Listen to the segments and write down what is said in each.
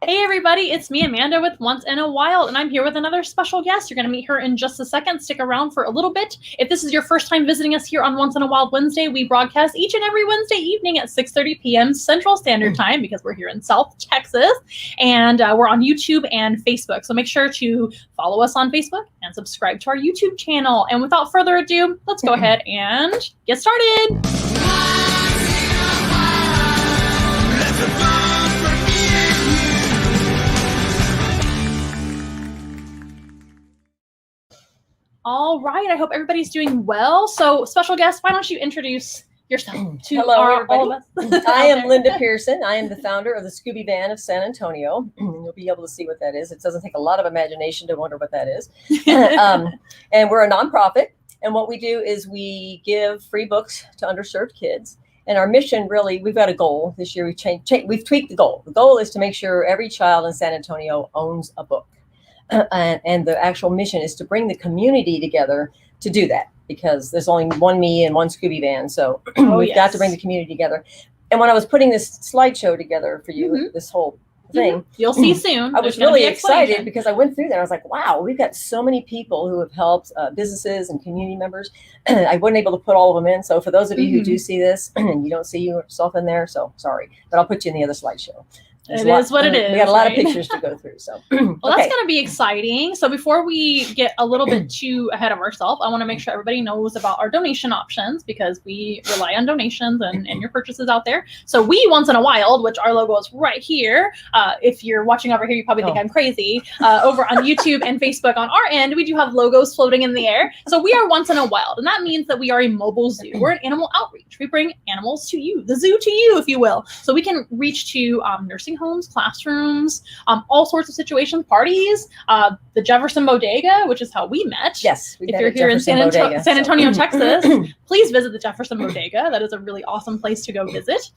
Hey everybody, it's me, Amanda, with Once in a While, and I'm here with another special guest. You're going to meet her in just a second. Stick around for a little bit. If this is your first time visiting us here on Once in a While Wednesday, we broadcast each and every Wednesday evening at 6:30 p.m. Central Standard Time because we're here in South Texas, and we're on YouTube and Facebook. So make sure to follow us on Facebook and subscribe to our YouTube channel. And without further ado, let's go ahead and get started. All right. I hope everybody's doing well. So, special guest, why don't you introduce yourself to all of us? I am Linda Pearson. I am the founder of the Scooby Van of San Antonio. You'll be able to see what that is. It doesn't take a lot of imagination to wonder what that is. And we're a nonprofit. And what we do is we give free books to underserved kids. And our mission, really, we've got a goal. This year we've tweaked the goal. The goal is to make sure every child in San Antonio owns a book. And the actual mission is to bring the community together to do that, because there's only one me and one Scooby Van. So we've got to bring the community together. And when I was putting this slideshow together for you, this whole thing, you'll see soon. I was really excited because I went through there. I was like, wow, we've got so many people who have helped, businesses and community members. I wasn't able to put all of them in. So for those of you who do see this and you don't see yourself in there, so sorry, but I'll put you in the other slideshow. It is what it is. We got a lot of pictures to go through. So, well, that's going to be exciting. So before we get a little bit too ahead of ourselves, I want to make sure everybody knows about our donation options, because we rely on donations and your purchases out there. So we, Once in a While, which our logo is right here. If you're watching over here, you probably think I'm crazy. Over on YouTube and Facebook on our end, we do have logos floating in the air. So we are Once in a While, and that means that we are a mobile zoo. We're an animal outreach. We bring animals to you, the zoo to you, if you will. So we can reach to nursing homes, classrooms, all sorts of situations, parties, the Jefferson Bodega, which is how we met. Yes. If you're here in San Antonio, Texas, please visit the Jefferson Bodega. That is a really awesome place to go visit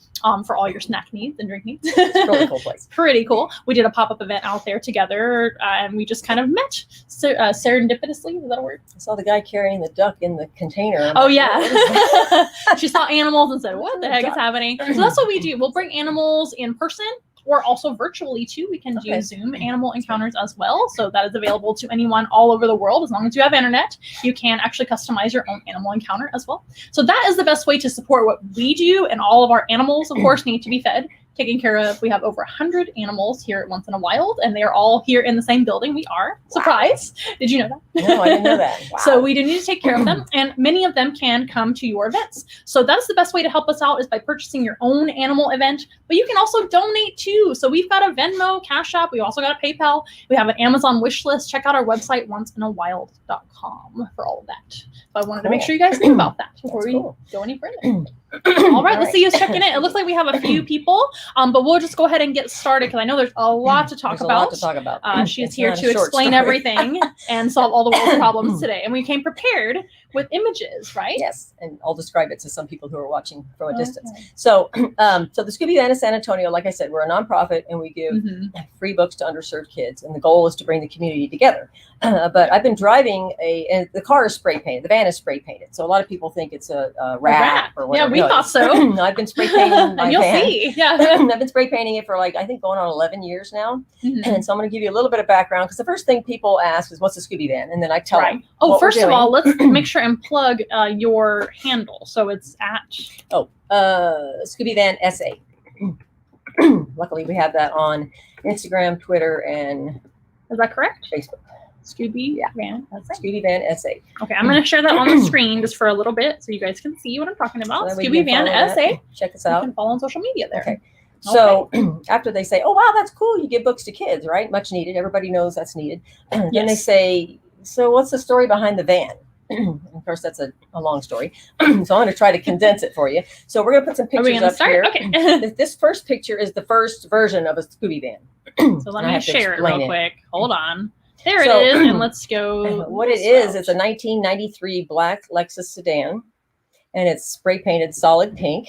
for all your snack needs and drink needs. It's a really cool place. Pretty cool. We did a pop-up event out there together, and we just kind of met serendipitously. Is that a word? I saw the guy carrying the duck in the container. Oh, yeah. She saw animals and said, what the heck is happening? So that's what we do. We'll bring animals in person, or also virtually too. We can do Zoom animal encounters as well. So that is available to anyone all over the world. As long as you have internet, you can actually customize your own animal encounter as well. So that is the best way to support what we do. And all of our animals, of course, need to be fed, taken care of. We have over 100 animals here at Once in a While, and they are all here in the same building we are. Surprise. Wow. Did you know that? No, I didn't know that. Wow. So we do need to take care of them, and many of them can come to your events. So that's the best way to help us out, is by purchasing your own animal event, but you can also donate too. So we've got a Venmo, Cash App. We also got a PayPal. We have an Amazon wish list. Check out our website, onceinawild.com, for all of that. So I wanted to make sure you guys knew about that before we go any further. All right, let's see who's checking in. It looks like we have a few people, but we'll just go ahead and get started, because I know there's a lot to talk about. She is here to explain everything and solve all the world's problems today. And we came prepared with images, right? Yes, and I'll describe it to some people who are watching from a distance. So the Scooby Van of San Antonio, like I said, we're a nonprofit, and we give free books to underserved kids. And the goal is to bring the community together. But I've been driving and the car is spray painted. The van is spray painted. So a lot of people think it's a rat or whatever. Yeah, we thought so. No, I've been spray painting my and you'll van. see. Yeah. I've been spray painting it for I think going on 11 years now. And so I'm going to give you a little bit of background, because the first thing people ask is, what's a Scooby Van? And then I tell them. Oh, first of all, let's make sure and plug your handle. So it's at Scooby Van SA. Luckily, we have that on Instagram, Twitter, and is that correct? Facebook. Scooby Van SA. Scooby Van SA. Okay, I'm going to share that on the screen just for a little bit so you guys can see what I'm talking about. So Scooby Van SA. Check us out. You can follow on social media there. Okay. So after they say, oh, wow, that's cool. You give books to kids, right? Much needed. Everybody knows that's needed. Then they say, so what's the story behind the van? Of course, that's a long story. So I'm going to try to condense it for you. So we're going to put some pictures up here. Okay. This first picture is the first version of a Scooby Van. So let me share it real quick. Hold on. There it is. And let's go. What it is, it's a 1993 black Lexus sedan. And it's spray painted solid pink.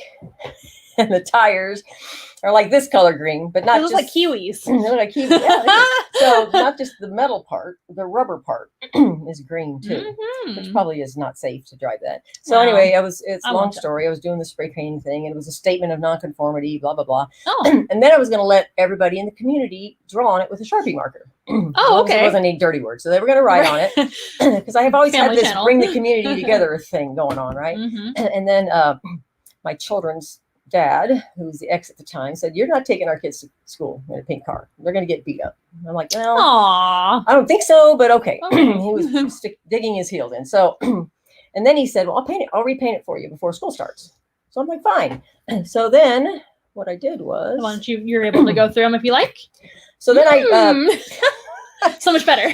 and the tires are like this color green, but not It looks just like kiwis. they look like kiwis. Yeah, they do. So not just the metal part, the rubber part is green too, which probably is not safe to drive that. So Wow. anyway, it's I a long want that. story. I was doing the spray painting thing, and it was a statement of nonconformity, blah blah blah. Oh, And then I was going to let everybody in the community draw on it with a Sharpie marker. oh, okay. There wasn't any dirty words, so they were going to write on it because I have always Family had this channel. bring the community together thing going on, right? And then my children's dad, who was the ex at the time, said, "You're not taking our kids to school in a pink car. They're going to get beat up." And I'm like, "Well, Aww. I don't think so, but okay." Okay. He was digging his heels in. So, and then he said, "Well, I'll paint it. I'll repaint it for you before school starts." So I'm like, "Fine." So then what I did was, Why don't you're able to go through them if you like? so then So much better.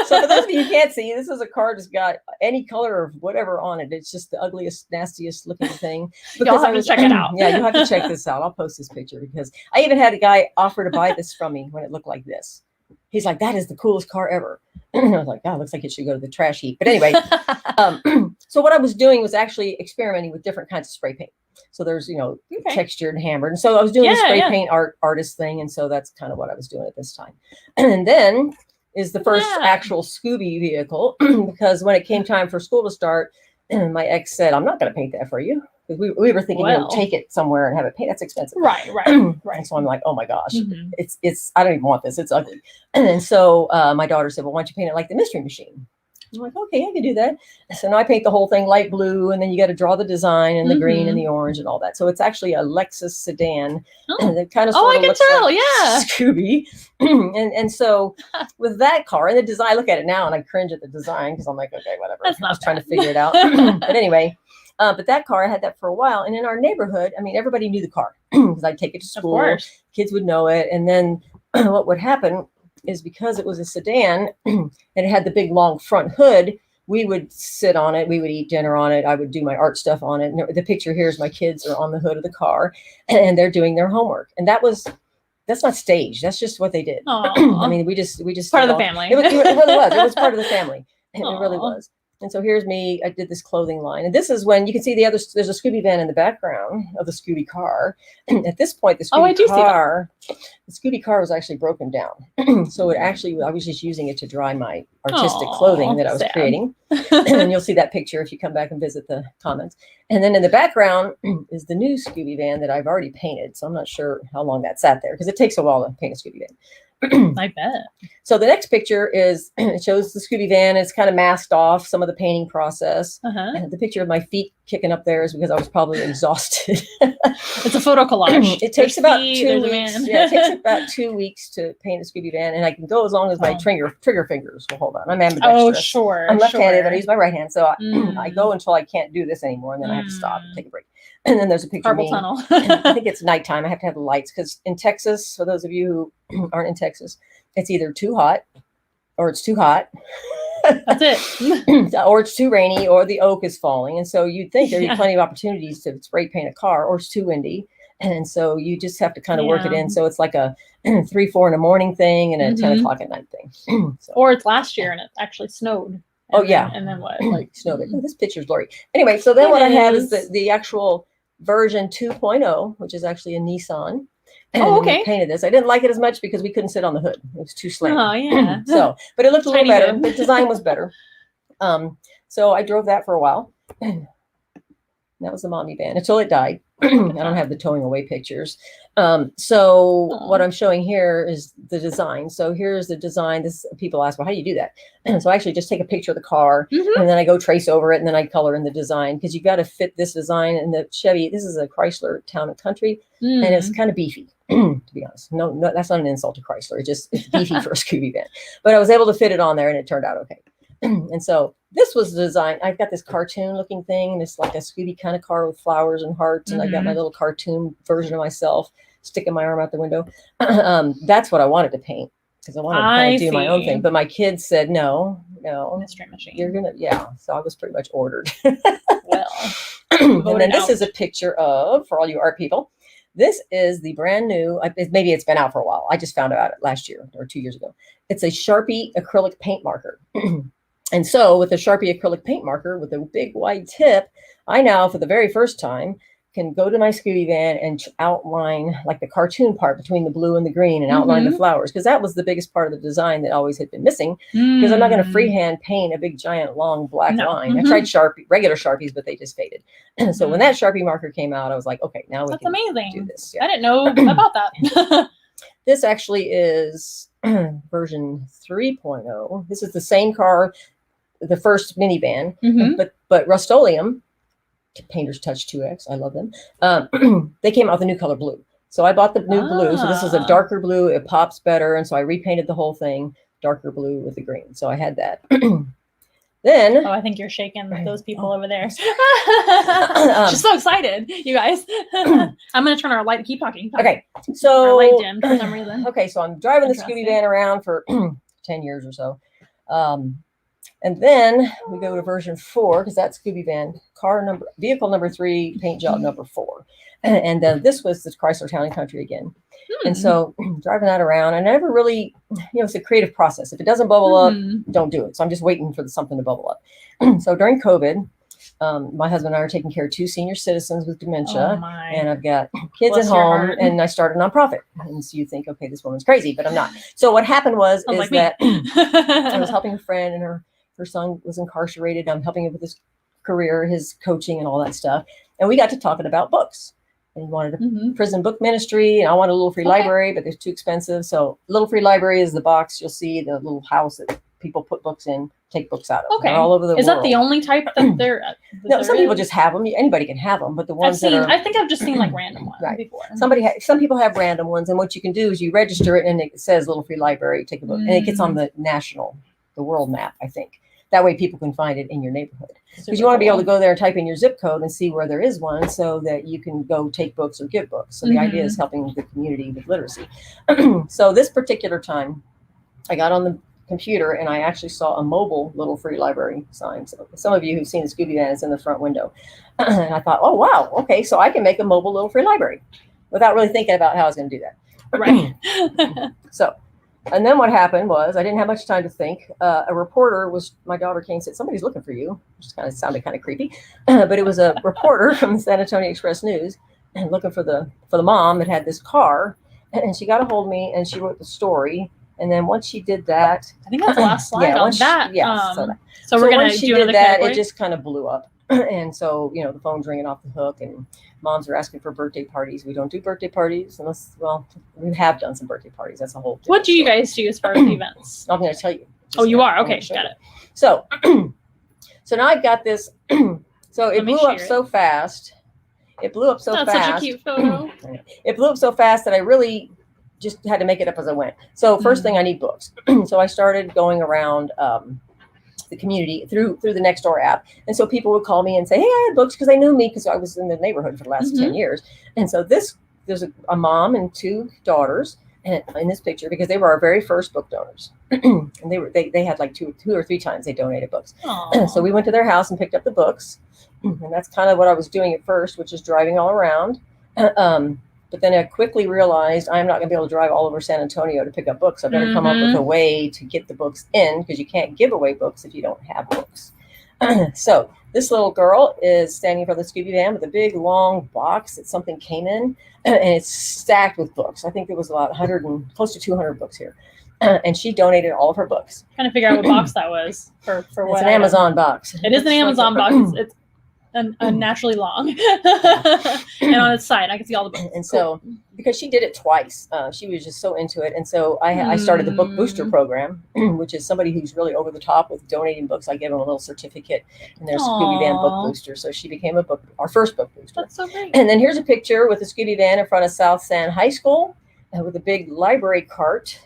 So for those of you who can't see, this is a card that's got any color of whatever on it. It's just the ugliest, nastiest looking thing. Y'all have to check it out. Yeah, you have to check this out. I'll post this picture because I even had a guy offer to buy this from me when it looked like this. He's like, "That is the coolest car ever." I was like, "God, looks like it should go to the trash heap." But anyway, so what I was doing was actually experimenting with different kinds of spray paint. So there's, textured and hammered. And so I was doing the spray paint artist thing. And so that's kind of what I was doing at this time. And then is the first actual Scooby vehicle, because when it came time for school to start, my ex said, "I'm not going to paint that for you." Because we were thinking, take it somewhere and have it paint. That's expensive. Right. And so I'm like, "Oh my gosh, it's I don't even want this. It's ugly." And so my daughter said, "Well, why don't you paint it like the Mystery Machine?" I'm like, "Okay, I can do that." So now I paint the whole thing light blue, and then you got to draw the design and the green and the orange and all that. So it's actually a Lexus sedan. That kind of I can looks tell, like yeah. Scooby. and so with that car and the design, I look at it now and I cringe at the design because I'm like, okay, whatever. That's not I was trying to figure it out. But anyway, but that car, I had that for a while. And in our neighborhood, I mean, everybody knew the car because I'd take it to school. Kids would know it. And then what would happen is because it was a sedan and it had the big long front hood, we would sit on it. We would eat dinner on it. I would do my art stuff on it. And the picture here is my kids are on the hood of the car and they're doing their homework. And that's not staged. That's just what they did. I mean, we just part of the family. It really was. It was part of the family. It really was. And so here's me. I did this clothing line. And this is when you can see there's a Scooby van in the background of the Scooby car. And at this point, the Scooby car was actually broken down. So I was just using it to dry my artistic clothing that I was creating. And you'll see that picture if you come back and visit the comments. And then in the background is the new Scooby van that I've already painted. So I'm not sure how long that sat there because it takes a while to paint a Scooby van. I bet. So the next picture is, it shows the Scooby van. It's kind of masked off some of the painting process. And the picture of my feet kicking up there is because I was probably exhausted. It's a photo collage. It takes about 2 weeks. Yeah, it takes about 2 weeks to paint a Scooby van, and I can go as long as my trigger fingers will hold on. I'm ambidextrous. Oh, sure. I'm left-handed, but I use my right hand. So I go until I can't do this anymore, and then I have to stop and take a break. And then there's a picture of me. Tunnel. I think it's nighttime. I have to have the lights because in Texas, for those of you who aren't in Texas, it's either too hot or it's too hot. That's it. Or it's too rainy or the oak is falling. And so you'd think there'd be plenty of opportunities to spray paint a car, or it's too windy. And so you just have to kind of work it in. So it's like a 3-4 in the morning thing and a 10 o'clock at night thing. Or it's last year and it actually snowed. And then what? Like snowed it. This picture's blurry. Anyway, so then what I have is the actual version 2.0, which is actually a Nissan. And we painted this. I didn't like it as much because we couldn't sit on the hood. It was too slim. Oh, yeah. So, but it looked a little better. Hood. The design was better. So I drove that for a while. That was the mommy van until it died. I don't have the towing away pictures. What I'm showing here is the design. So here's the design. People ask, well, how do you do that? So I actually just take a picture of the car and then I go trace over it and then I color in the design because you got to fit this design. And the Chevy, this is a Chrysler Town and Country, and it's kind of beefy, to be honest. No, that's not an insult to Chrysler. It's beefy for a Scooby van. But I was able to fit it on there and it turned out okay. And so this was the design. I've got this cartoon looking thing, and it's like a Scooby kind of car with flowers and hearts. And I got my little cartoon version of myself sticking my arm out the window. That's what I wanted to paint because I wanted to kind of do my own thing. But my kids said, no, Mystery Machine. You're going to, So I was pretty much ordered. Well, and then this is a picture of, for all you art people, this is the brand new, maybe it's been out for a while. I just found out it last year or 2 years ago. It's a Sharpie acrylic paint marker. And so with the Sharpie acrylic paint marker with a big wide tip, I now, for the very first time, can go to my Scooby van and outline like the cartoon part between the blue and the green and outline the flowers, because that was the biggest part of the design that always had been missing, because I'm not going to freehand paint a big giant long black line. I tried regular Sharpies, but they just faded. So when that Sharpie marker came out, I was like, okay, now we can do this. I didn't know about that. This actually is version 3.0. This is the same car, the first minivan, but Rust-Oleum, Painter's Touch 2X, I love them. They came out with a new color blue. So I bought the new blue. So this is a darker blue. It pops better. And so I repainted the whole thing darker blue with the green. So I had that. Then I think you're shaking those people over there. She's so excited, you guys. I'm gonna turn our light. Keep talking. Okay, so our light dimmed for some reason. Okay, so I'm driving the Scooby van around for 10 years or so, and then we go to version 4, because that's Scooby van vehicle number 3, paint job number 4, and this was the Chrysler Town and Country again. And so driving that around, and I never really, it's a creative process. If it doesn't bubble up, don't do it. So I'm just waiting for something to bubble up. So during COVID, my husband and I are taking care of 2 senior citizens with dementia, and I've got kids at home, and I started a nonprofit. And so you think, okay, this woman's crazy, but I'm not. So what happened was that I was helping a friend, and her son was incarcerated. I'm helping him with his career, his coaching, and all that stuff. And we got to talking about books. And he wanted a prison book ministry, and I wanted a little free library, but they're too expensive. So little free library is the box you'll see, the little house that people put books in, take books out of. Okay. They're all over the world. Is that the only type that they're? No, some people just have them. Anybody can have them, but the ones I think I've just seen like random ones before. Some people have random ones, and what you can do is you register it, and it says little free library, take a book, and it gets on the world map, I think. That way people can find it in your neighborhood. Because you want to be able to go there and type in your zip code and see where there is one, so that you can go take books or give books. So the idea is helping the community with literacy. So this particular time, I got on the computer and I actually saw a mobile little free library sign. So some of you who've seen the Scooby van, it's in the front window. And I thought, oh, wow, okay, so I can make a mobile little free library without really thinking about how I was going to do that. Right. And then what happened was, I didn't have much time to think. A reporter my daughter came and said, somebody's looking for you, which sounded kind of creepy. But it was a reporter from the San Antonio Express News, and looking for the mom that had this car. And she got a hold of me, and she wrote the story. And then once she did that, I think that's the last slide on that. So we're going to do another that, category. it just kind of blew up. And so, the phone's ringing off the hook, and moms are asking for birthday parties. We don't do birthday parties unless, we have done some birthday parties. That's a whole. What do you guys do as far as events? I'm going to tell you. You are? Okay, got it. So, now I've got this. So it blew up so fast. It blew up so fast. That's such a cute photo. It blew up so fast that I really just had to make it up as I went. So first thing, I need books. So I started going around the community through the Nextdoor app. And so people would call me and say, hey, I had books, because they knew me because I was in the neighborhood for the last 10 years. And so there's a mom and 2 daughters in this picture, because they were our very first book donors. And they had like 2 or 3 times they donated books. So we went to their house and picked up the books. And that's kind of what I was doing at first, which is driving all around. But then I quickly realized I'm not going to be able to drive all over San Antonio to pick up books. I better come up with a way to get the books in, because you can't give away books if you don't have books. So this little girl is standing in front of the Scooby van with a big long box that something came in, and it's stacked with books. I think there was about 100 and close to 200 books here. And she donated all of her books. Trying to figure out what box that was for what. It's an Amazon box. It is an Amazon box. It's unnaturally long. And on its side, I can see all the books. And so, because she did it twice, she was just so into it. And so I started the book booster program, which is somebody who's really over the top with donating books. I give them a little certificate, and there's Scooby Van book booster. So she became our first book booster. That's so great. And then here's a picture with the Scooby Van in front of South San High School, with a big library cart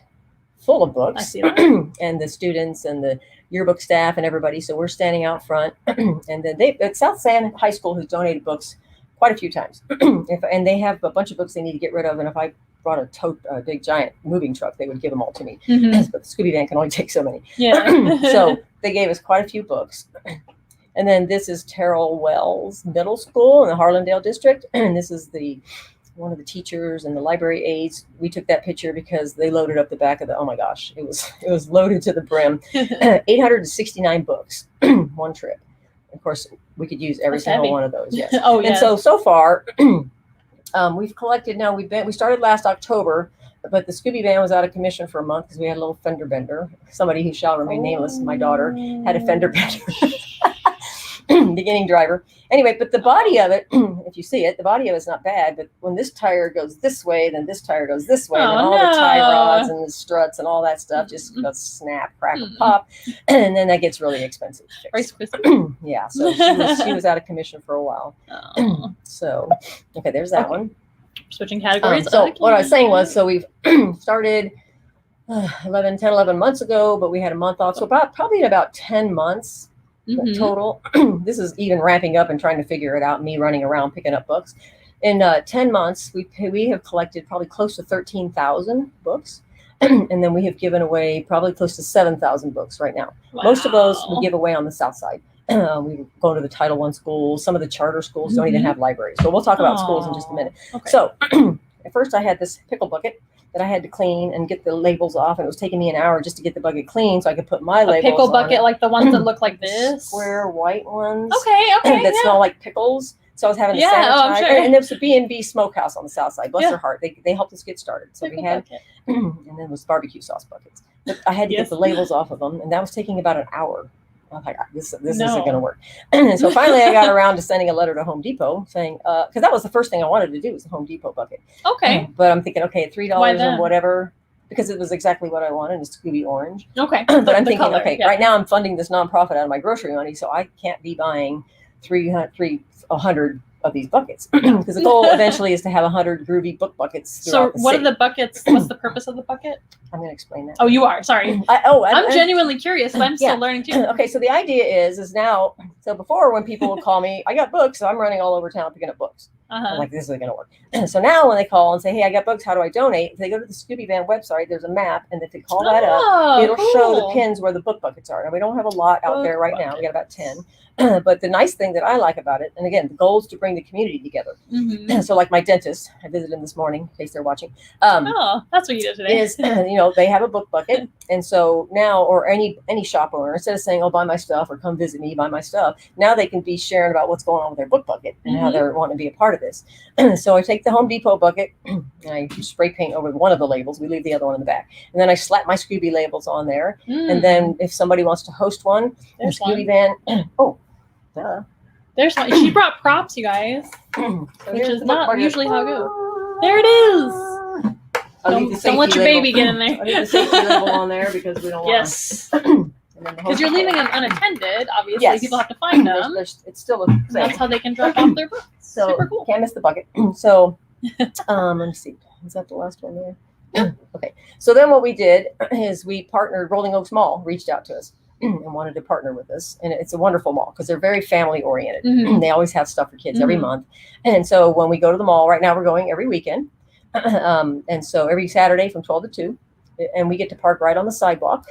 full of books. I see that. And the students and the yearbook staff and everybody. So we're standing out front. And then at South San High School has donated books quite a few times. And they have a bunch of books they need to get rid of. And if I brought a big giant moving truck, they would give them all to me. But the Scooby Van can only take so many. Yeah. So they gave us quite a few books. And then this is Terrell Wells Middle School in the Harlandale district. And this is one of the teachers and the library aides. We took that picture because they loaded up the back of oh my gosh, it was loaded to the brim. 869 books, one trip. of course, we could use every That's single heavy. one of those. Yes. Oh, And yes. so far, we've collected. Now we started last October, but the Scooby van was out of commission for a month because we had a little fender bender. Somebody who shall remain nameless, my daughter, had a fender bender. Beginning driver. Anyway, but the body of it, if you see it, the body of it's not bad. But when this tire goes this way, then this tire goes this way, and then all the tie rods and the struts and all that stuff just goes snap, crackle, pop, and then that gets really expensive. Yeah, so she was out of commission for a while. So, okay, there's that one. Switching categories. So what I was saying was, so we've started 11 months ago, but we had a month off. So probably in about 10 months total. This is even ramping up and trying to figure it out, me running around picking up books. In 10 months, we have collected probably close to 13,000 books. And then we have given away probably close to 7,000 books right now. Wow. Most of those we give away on the south side. We go to the Title I schools. Some of the charter schools don't even have libraries. So we'll talk about schools in just a minute. Okay. So at first I had this pickle bucket that I had to clean and get the labels off, and it was taking me an hour just to get the bucket clean so I could put my labels on. Pickle bucket, like the ones that look like this? Square white ones. Okay. That smell like pickles. So I was having to sanitize. I'm sure. And there was a B&B smokehouse on the south side. Bless their heart. They helped us get started. So pickle we had, and then it was barbecue sauce buckets. But I had to get the labels off of them, and that was taking about an hour. I was like, this isn't going to work. And so finally I got around to sending a letter to Home Depot saying, because that was the first thing I wanted to do was the Home Depot bucket. Okay. But I'm thinking, okay, $3 and whatever, because it was exactly what I wanted, a Scooby orange. Okay. But I'm thinking, right now I'm funding this nonprofit out of my grocery money, so I can't be buying 100 of these buckets because the goal eventually is to have 100 groovy book buckets. So what are the buckets? What's the purpose of the bucket? I'm going to explain that. Oh, you are. Sorry. I'm genuinely curious, but I'm still learning too. Okay, so the idea is now. So before, when people would call me, I got books, so I'm running all over town picking up books. I'm like, this isn't going to work. So now when they call and say, hey, I got books, how do I donate? If they go to the Scooby Van website, there's a map, and if they call that up, it'll show the pins where the book buckets are. Now, we don't have a lot out there right now. We got about 10. But the nice thing that I like about it, and again, the goal is to bring the community together. So like my dentist, I visited him this morning, in case they're watching. That's what you did today. Is, they have a book bucket. And so now, or any shop owner, instead of saying, oh, buy my stuff or come visit me, buy my stuff, now they can be sharing about what's going on with their book bucket and how they're wanting to be a part of this. So I take the Home Depot bucket and I spray paint over one of the labels. We leave the other one in the back. And then I slap my Scooby labels on there. And then if somebody wants to host one, there's Scooby Van. There's one. She brought props, you guys, which is not usually how it goes. There it is. Don't let your baby get in there. I need the safety label on there because we don't want. Yes. Because you're leaving them unattended. Obviously, people have to find them. It's still the same. That's how they can drop off their books. So super cool. Can't miss the bucket. So let me see. Is that the last one there? Yeah. Okay. So then what we did is we partnered. Rolling Oaks Mall reached out to us and wanted to partner with us, and it's a wonderful mall because they're very family oriented. They always have stuff for kids every month, and so when we go to the mall right now, we're going every weekend, and so every Saturday from 12 to 2, and we get to park right on the sidewalk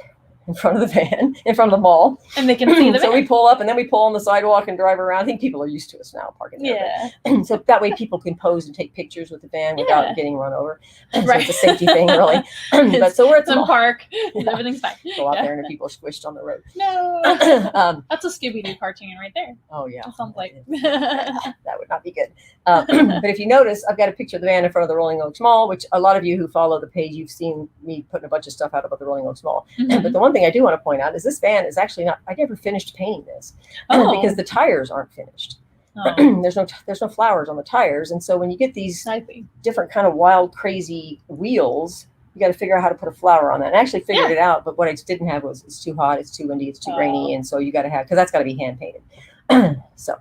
in front of the van, in front of the mall. And they can see the van. So we pull up and then we pull on the sidewalk and drive around. I think people are used to us now parking there. Yeah. So that way people can pose and take pictures with the van without getting run over. So it's a safety thing, really. But so we're at the park. Everything's fine. Go out there and people are squished on the road. No. That's a Scooby-Doo cartoon right there. Oh, yeah. That sounds like. That would not be good. But if you notice, I've got a picture of the van in front of the Rolling Oaks Mall, which a lot of you who follow the page, you've seen me putting a bunch of stuff out about the Rolling Oaks Mall. But the one thing I do want to point out is this van is actually not, I never finished painting this because the tires aren't finished. There's no flowers on the tires. And so when you get these different kind of wild, crazy wheels, you got to figure out how to put a flower on that. And I actually figured it out, but what I didn't have was it's too hot, it's too windy, it's too rainy. And so you got to have, because that's got to be hand painted. So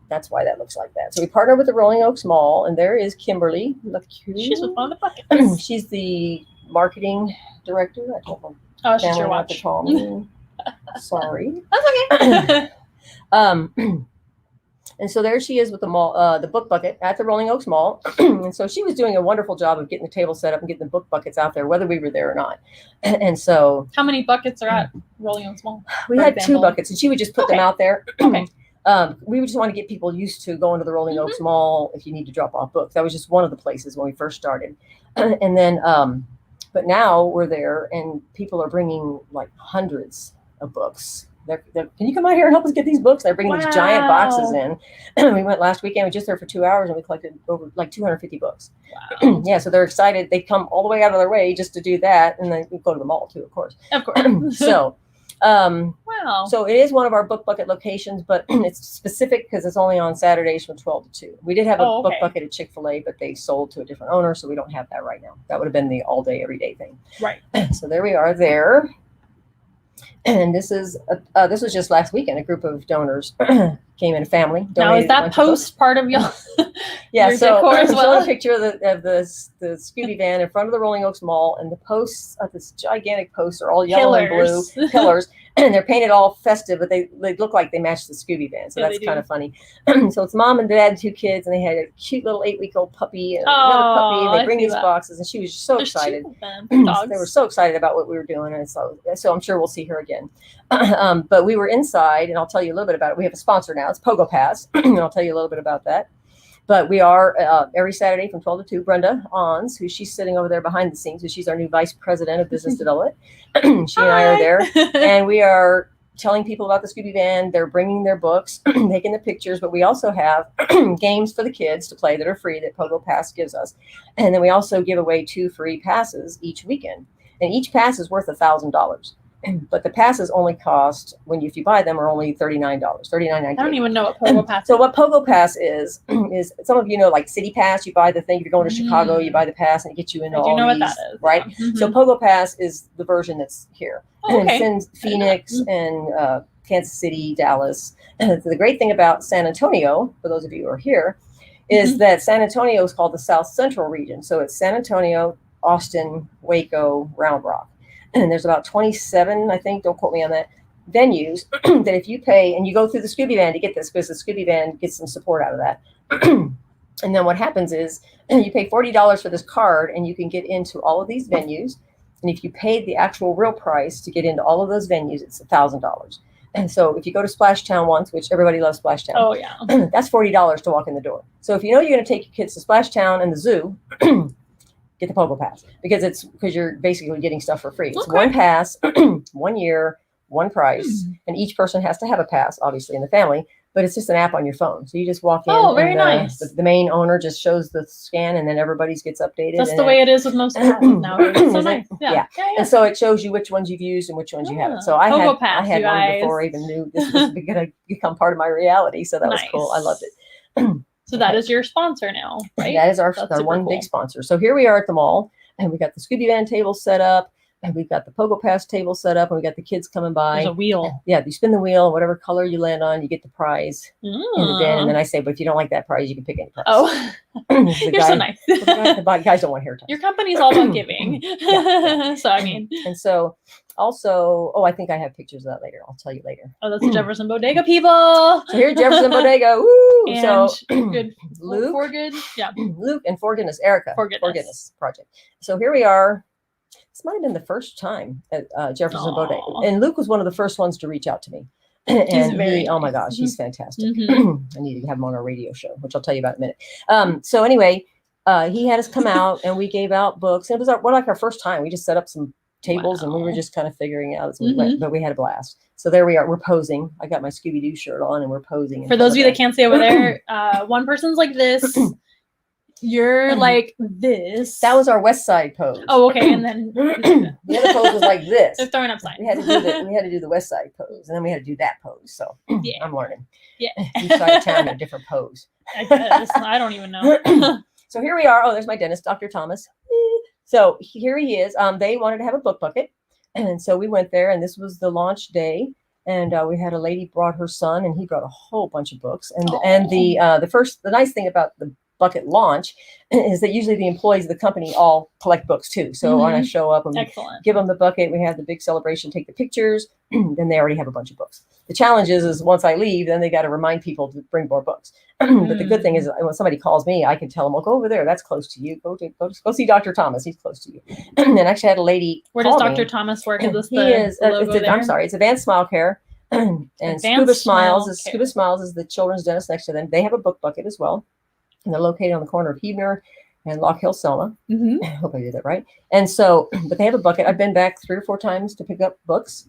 that's why that looks like that. So we partnered with the Rolling Oaks Mall, and there is Kimberly. She's with one of the buckets. She's the marketing director. I told them. Oh, she's your watch. To call me. Sorry. That's okay. And so there she is with the mall, the book bucket at the Rolling Oaks Mall. And so she was doing a wonderful job of getting the table set up and getting the book buckets out there, whether we were there or not. And so, how many buckets are at Rolling Oaks Mall? We had 2 buckets, and she would just put them out there. Okay. We would just want to get people used to going to the Rolling Oaks Mall if you need to drop off books. That was just one of the places when we first started. And then, but now we're there and people are bringing like hundreds of books can you come out here and help us get these books? They're bringing these giant boxes in. We went last weekend. We were just there for 2 hours and we collected over like 250 books. Wow. Yeah, so they're excited. They come all the way out of their way just to do that, and then we go to the mall too, of course. Of course. So, wow. So it is one of our book bucket locations, but it's specific because it's only on Saturdays from 12 to 2. We did have a book bucket at Chick-fil-A, but they sold to a different owner, so we don't have that right now. That would have been the all day, every day thing. Right. So there we are there. And this was just last weekend. A group of donors came in, a family. Now is that post part of your yeah? your So decor as I'm well? showing a picture of the Scooby van in front of the Rolling Oaks Mall, and the posts of this gigantic posts are all yellow and blue pillars, and they're painted all festive, but they look like they match the Scooby van, so that's kind of funny. So it's mom and dad, 2 kids, and they had a cute little 8-week-old puppy and another puppy, and they bring these boxes, and she was so excited. They were so excited about what we were doing, and so I'm sure we'll see her again. But we were inside, and I'll tell you a little bit about it. We have a sponsor now. It's Pogo Pass, and I'll tell you a little bit about that. But we are every Saturday from 12 to 2. Brenda Ons, she's sitting over there behind the scenes, so she's our new vice president of business development. She and I are there, and we are telling people about the Scooby van. They're bringing their books, taking the pictures, but we also have games for the kids to play that are free that Pogo Pass gives us. And then we also give away 2 free passes each weekend, and each pass is worth $1,000. But the passes only cost, if you buy them, are only $39. $39.98. I don't even know what Pogo Pass is. So what Pogo Pass is some of you know, like City Pass. You buy the thing. If you're going to Chicago, you buy the pass, and it gets you into all what these, that is, right? Yeah. So Pogo Pass is the version that's here. Oh, okay. And it's in Phoenix and Kansas City, Dallas. The great thing about San Antonio, for those of you who are here, is that San Antonio is called the South Central region. So it's San Antonio, Austin, Waco, Round Rock. And there's about 27, I think, don't quote me on that, venues that if you pay, and you go through the Scooby van to get this, because the Scooby van gets some support out of that. And then what happens is you pay $40 for this card, and you can get into all of these venues. And if you paid the actual real price to get into all of those venues, it's $1,000. And so if you go to Splash Town once, which everybody loves Splash Town, oh yeah, that's $40 to walk in the door. So if you know you're going to take your kids to Splash Town and the zoo, get the Pogo Pass, because you're basically getting stuff for free. It's one pass, 1 year, one price, and each person has to have a pass, obviously, in the family. But it's just an app on your phone, so you just walk in. Oh, very and, nice. The main owner just shows the scan, and then everybody's gets updated. That's the way it is with most passes now. It's so nice. Yeah. And so it shows you which ones you've used and which ones you haven't. So I had one before I even knew this was going to become part of my reality. So that was cool. I loved it. So that is your sponsor now, right? That is our one big sponsor. So here we are at the mall, and we got the Scooby Van table set up, and we've got the Pogo Pass table set up, and we got the kids coming by. There's a wheel. Yeah, you spin the wheel, whatever color you land on, you get the prize in the den. And then I say, but if you don't like that prize, you can pick any prize. Oh, you're so nice. The guys don't want hair ties. Your company's all about giving. So I mean, and so also, I think I have pictures of that later. I'll tell you later. Oh, that's the Jefferson Bodega people. So here's Jefferson Bodega. Woo! And so good. Luke, for good. Yeah. Luke and For Goodness, Erica. For Goodness project. So here we are. This might have been the first time at Jefferson Bodega, and Luke was one of the first ones to reach out to me. And oh my gosh, he's fantastic. I need to have him on our radio show, which I'll tell you about in a minute. So anyway, he had us come out, and we gave out books. And it was our first time. We just set up some tables, and we were just kind of figuring it out as we went, but we had a blast. So there we are. We're posing. I got my Scooby-Doo shirt on, and we're posing. For those of you that can't see over there, one person's like this. You're like this. That was our West Side pose. Oh, okay. And then the other pose was like this. They're throwing up signs. We had to do the West Side pose, and then we had to do that pose. So yeah, I'm learning. Yeah, each side of town a different pose. I guess. I don't even know. So here we are. Oh, there's my dentist, Dr. Thomas. So here he is. They wanted to have a book bucket, and so we went there, and this was the launch day. And we had a lady brought her son, and he brought a whole bunch of books. And the nice thing about the bucket launch is that usually the employees of the company all collect books too. So when I show up and we give them the bucket, we have the big celebration, take the pictures, then they already have a bunch of books. The challenge is once I leave, then they got to remind people to bring more books. But the good thing is when somebody calls me, I can tell them, well, go over there. That's close to you. Go see Dr. Thomas. He's close to you. And actually I had a lady. Where does Dr. Thomas work? Is this it's Advanced Smile Care. And Scuba Smiles is the children's dentist next to them. They have a book bucket as well. And they're located on the corner of Huebner and Lock Hill, Selma. I hope I did that right. And so, but they have a bucket. I've been back 3 or 4 times to pick up books.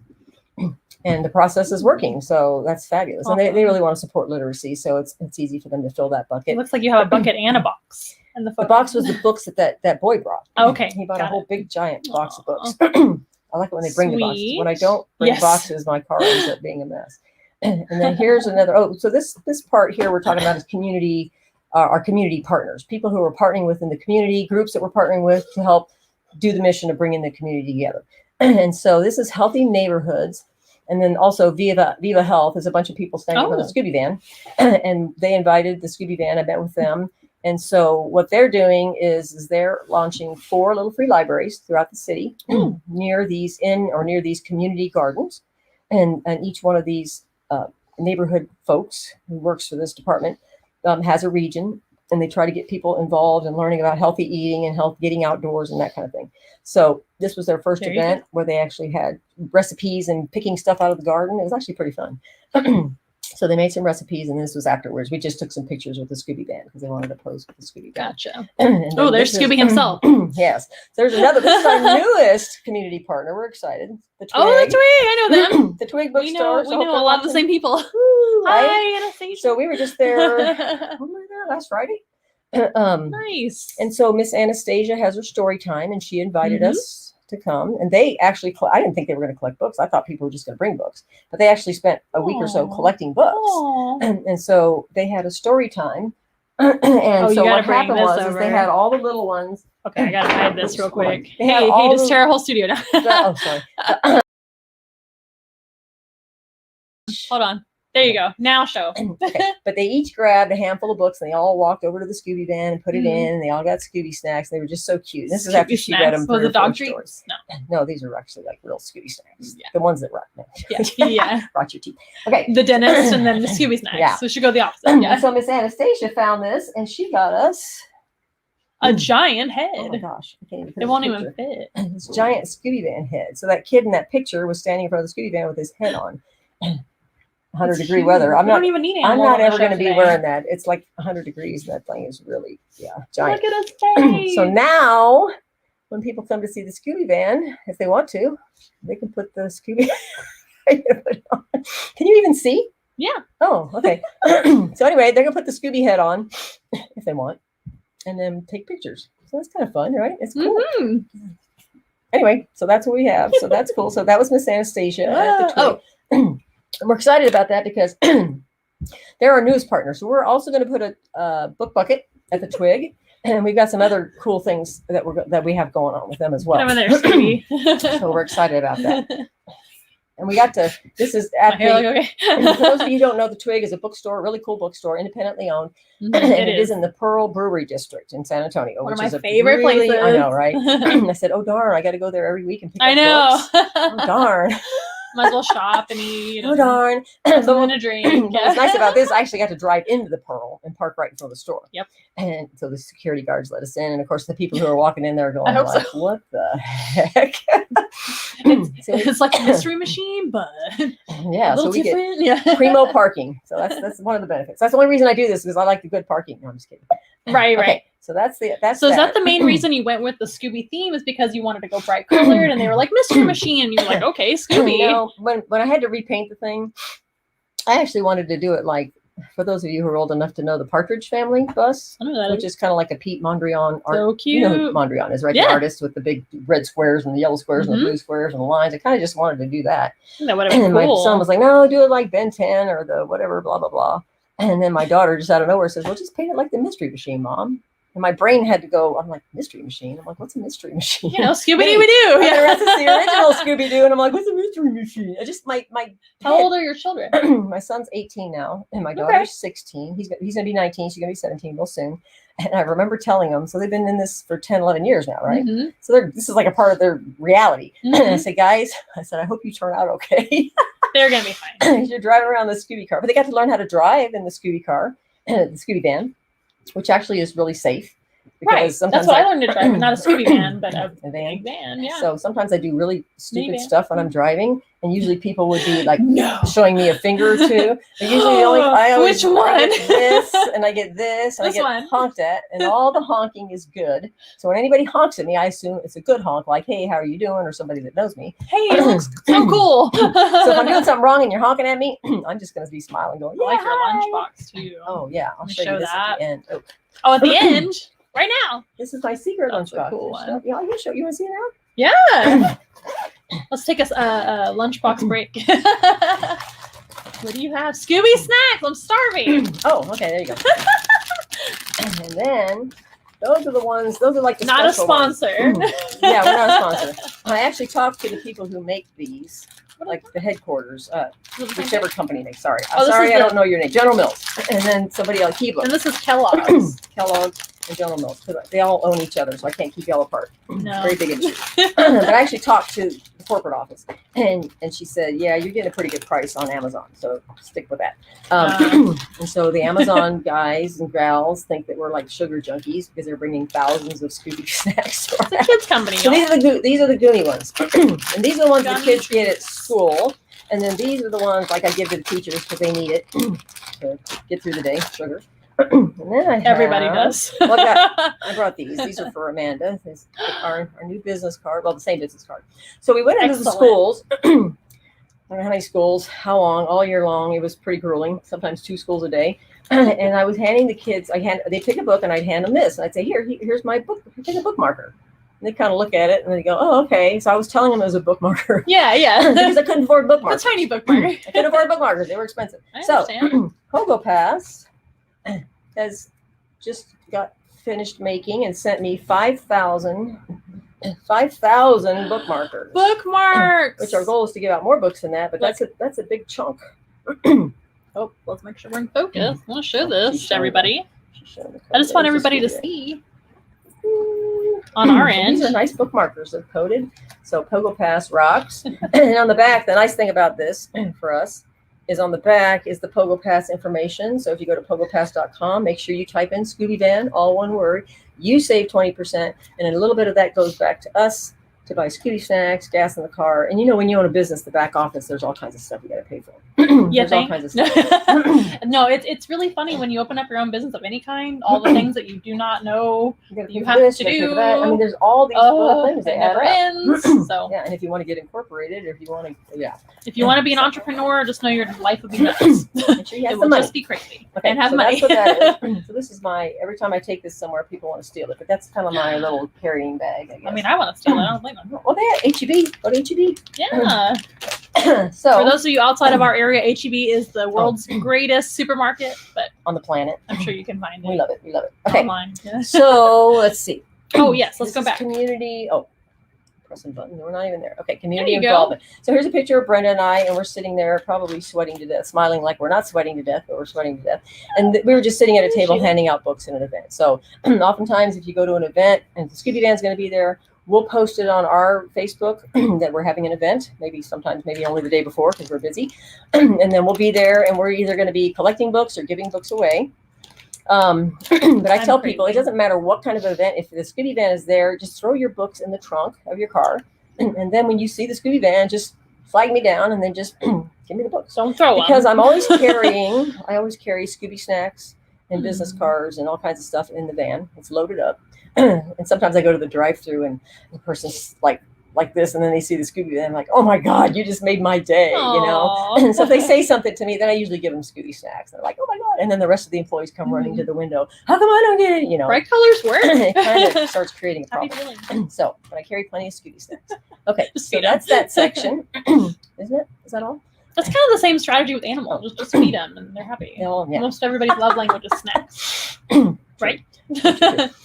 And the process is working, so that's fabulous. And they Awesome. really want to support literacy, so it's easy for them to fill that It bucket. looks like you have a bucket and a box. In the The box was the books that boy brought. Okay, He bought a got whole it. big giant box of books. Aw. I like it when they bring the boxes. Sweet. When I don't bring Yes. boxes, my car ends up being a mess. And then here's another. Oh, so this part here we're talking about is community, our community partners, people who are partnering within the community, groups that we're partnering with to help do the mission of bringing the community together. And so this is Healthy Neighborhoods. And then also Viva Health is a bunch of people standing for the Scooby van. And they invited the Scooby van. I met with them. And so what they're doing is they're launching 4 little free libraries throughout the city near these community gardens. And each one of these neighborhood folks who works for this department has a region, and they try to get people involved in learning about healthy eating and getting outdoors and that kind of thing. So this was their first event where they actually had recipes and picking stuff out of the garden. It was actually pretty fun. So they made some recipes, and this was afterwards. We just took some pictures with the Scooby band because they wanted to pose with the Scooby band. Gotcha. Oh, there's Scooby himself. Yes. So there's another. This is our newest community partner. We're excited. The Twig. Oh, the Twig. I know them. The Twig We bookstore. know a lot of the same people. Woo, right? Hi, Anastasia. So we were just there. Oh my God, last Friday. Nice. And so Miss Anastasia has her story time, and she invited us to come. And they actually, I didn't think they were going to collect books. I thought people were just going to bring books, but they actually spent a week or so collecting books. And so they had a story time. And so what happened was they had all the little ones. Okay, I gotta hide this real quick. They Hey, just tear our whole studio down. Oh, sorry. Hold on. There you go. Now show. Okay. But they each grabbed a handful of books, and they all walked over to the Scooby van and put it in. And they all got Scooby snacks. They were just so cute. This is after she read them. Was it dog treats? No, these are actually like real Scooby snacks. Yeah. The ones that rot. Yeah. Rot your teeth. Okay. The dentist and then the Scooby snacks. Yeah. So we should go the opposite. Yeah. So Miss Anastasia found this, and she got us a giant head. Oh my gosh. I can't even put It won't picture. even fit. This giant Scooby van head. So that kid in that picture was standing in front of the Scooby van with his head on. 100-degree weather. I'm not ever going to be wearing that. It's like 100 degrees. And that thing is really, giant. Look at his face. So now, when people come to see the Scooby van, if they want to, they can put the Scooby. Can you even see? Yeah. Oh, okay. So anyway, they're gonna put the Scooby head on if they want, and then take pictures. So that's kind of fun, right? It's cool. Mm-hmm. Anyway, so that's what we have. So that's cool. So that was Miss Anastasia at the Twig. We're excited about that because they're our news partners. So we're also going to put a book bucket at the Twig, and we've got some other cool things that we have going on with them as well. Over there, Scooby. So we're excited about that. And we got to. This is at okay. For those of you who don't know, the Twig is a bookstore, a really cool bookstore, independently owned, and it is in the Pearl Brewery District in San Antonio, One which of is my favorite places. I know, right? I said, "Oh darn, I got to go there every week and pick up books." Oh darn. Might as well shop and eat. Oh darn! Something to drink. What's nice about this, I actually got to drive into the Pearl and park right in front of the store. Yep. And so the security guards let us in, and of course the people who are walking in there are going like, so. "What the heck?" It's like a mystery machine, but yeah, so we get primo parking. So that's one of the benefits. That's the only reason I do this because I like the good parking. No, I'm just kidding. Right. Okay, so that's so is that the main reason you went with the Scooby theme? Is because you wanted to go bright colored, and they were like mystery machine, and you were like, okay, Scooby. No, when I had to repaint the thing, I actually wanted to do it like, for those of you who are old enough to know the Partridge Family bus, which is kind of like a Pete Mondrian art. So cute. You know who Mondrian is, right? Yeah. The artist with the big red squares and the yellow squares and the blue squares and the lines. I kind of just wanted to do that. That would have been cool. cool. My son was like, no, do it like Ben 10 or the whatever, blah, blah, blah. And then my daughter just out of nowhere says, well, just paint it like the Mystery Machine, Mom. And my brain had to go, I'm like, Mystery Machine? I'm like, what's a Mystery Machine? You know, Scooby-Doo. Yeah, that's the original Scooby-Doo. And I'm like, what's a Mystery Machine? I just, my How old are your children? My son's 18 now, and my daughter's 16. He's going to be 19. She's going to be 17 real soon. And I remember telling them, so they've been in this for 10, 11 years now, right? Mm-hmm. So this is like a part of their reality. And I said, guys, I hope you turn out okay. They're going to be fine. You're driving around the Scooby car. But they got to learn how to drive in the Scooby car, the Scooby van, which actually is really safe. because Right. sometimes That's what I learned to drive. Not a Scooby van, but a a van. big van. Yeah. So sometimes I do really stupid Minivan. stuff when I'm driving, and usually people would be like No. showing me a finger or two. But usually I always Which one? I get this and I get this and This I get one. honked at, and all the honking is good. So when anybody honks at me, I assume it's a good honk, like, hey, how are you doing? Or somebody that knows me. Hey, it looks so cool. So if I'm doing something wrong and you're honking at me, I'm just going to be smiling, going, I yeah, like your hi. lunchbox too. Oh yeah, I'll Let me show show you this at that. the end. Oh, Oh, at the end, right now. this is my secret That's a lunchbox. cool one. Yeah, I can show you. Want to see it now? Yeah. Let's take a lunchbox break. What do you have? Scooby snacks. I'm starving. Oh, okay, there you go. And then those are the ones. Those are like the Not a special ones. sponsor. Yeah, we're not a sponsor. I actually talked to the people who make these, like the headquarters, whichever company makes. Sorry, Oh, this sorry, is I the- don't know your name. General Mills, and then somebody like Keebler, And this is Kellogg's. Kellogg, and General Mills. 'Cause they all own each other, so I can't keep y'all apart. No. Very big industry. But I actually talked to the corporate office, and she said, yeah, you're getting a pretty good price on Amazon, so stick with that. And so the Amazon guys and gals think that we're like sugar junkies because they're bringing thousands of Scooby snacks to our It's a kids company. So y'all. these are the Goonie ones, and these are the ones the Gummies. kids get at school. And then these are the ones like I give to the teachers because they need it to get through the day. Sugar. And then I have, Everybody does. Well, I brought these. These are for Amanda. This is our new business card. Well, the same business card. So we went into the Excellent. schools. I don't know how many schools, how long, all year long. It was pretty grueling. Sometimes 2 schools a day. And I was handing the kids. They pick a book and I'd hand them this, and I'd say, here's my book. Take a bookmarker. And they kind of look at it and they go, oh, okay. So I was telling them it was a bookmarker. Yeah, yeah. Because I couldn't afford A bookmarkers. tiny bookmarker. I couldn't afford bookmarkers. They were expensive. I So understand. Pogo Pass has just got finished making and sent me 5,000 bookmarkers. Bookmarks. Which our goal is to give out more books than that, but that's a big chunk. Oh, let's make sure we're in focus. I want to show this to everybody. I I just want everybody to see on our end. These are nice bookmarkers. They're coated. So Pogo Pass rocks. And on the back, the nice thing about this for us is on the back is the Pogo Pass information. So if you go to pogopass.com, make sure you type in Scooby Van, all one word. You save 20%, and a little bit of that goes back to us to buy Scooby snacks, gas in the car. And when you own a business, the back office, there's all kinds of stuff you got to pay for. Yeah, There's all kinds of stuff. No, it's really funny when you open up your own business of any kind. All the things that you do not know gotta you pay for have this, to you gotta pay do. for that. I mean, there's all these little things that it add never up. ends. So Yeah, and if you want to get incorporated, or if you want to, if you want to be an entrepreneur, just know your life will be nuts. make sure you It have will some money. just be crazy Okay, and have so money. that's what that is. So this is every time I take this somewhere, people want to steal it, but that's kind of my little carrying bag, I guess. I mean, I want to steal it. I don't blame them. Well, they had HEB. Go to HEB. Yeah. So For those of you outside of our area, HEB is the world's greatest supermarket, but on the planet, I'm sure you can find we it love it. We love it. Okay, online. Yeah. so let's see. Oh yes, let's This go is back. Community. Oh, pressing button. We're not even there. Okay, community you go. involvement. So here's a picture of Brenda and I, and we're sitting there, probably sweating to death, smiling like we're not sweating to death, but we're sweating to death. And we were just sitting at a table handing out books in an event. So oftentimes, if you go to an event and the Scooby Van's going to be there, we'll post it on our Facebook that we're having an event. Maybe only the day before because we're busy, and then we'll be there, and we're either going to be collecting books or giving books away. But I tell people it doesn't matter what kind of event. If the Scooby Van is there, just throw your books in the trunk of your car, and then when you see the Scooby Van, just flag me down, and then just give me the books. Don't throw them. Because I always carry Scooby snacks and business cards and all kinds of stuff in the van. It's loaded up, and sometimes I go to the drive-through and the person's like this, and then they see the Scooby Van. I'm like, oh my God, you just made my day, Aw. And so if they say something to me, then I usually give them Scooby snacks. They're like, oh my God. And then the rest of the employees come running to the window. How come I don't get it? Bright colors work. It kind of starts creating a Happy problem. feelings. So, but I carry plenty of Scooby snacks. Okay, Just so feed 'em. that's that section. Isn't it? Is that all? That's kind of the same strategy with animals. Just feed them and they're happy. No, yeah. Most everybody's love language is snacks. Right?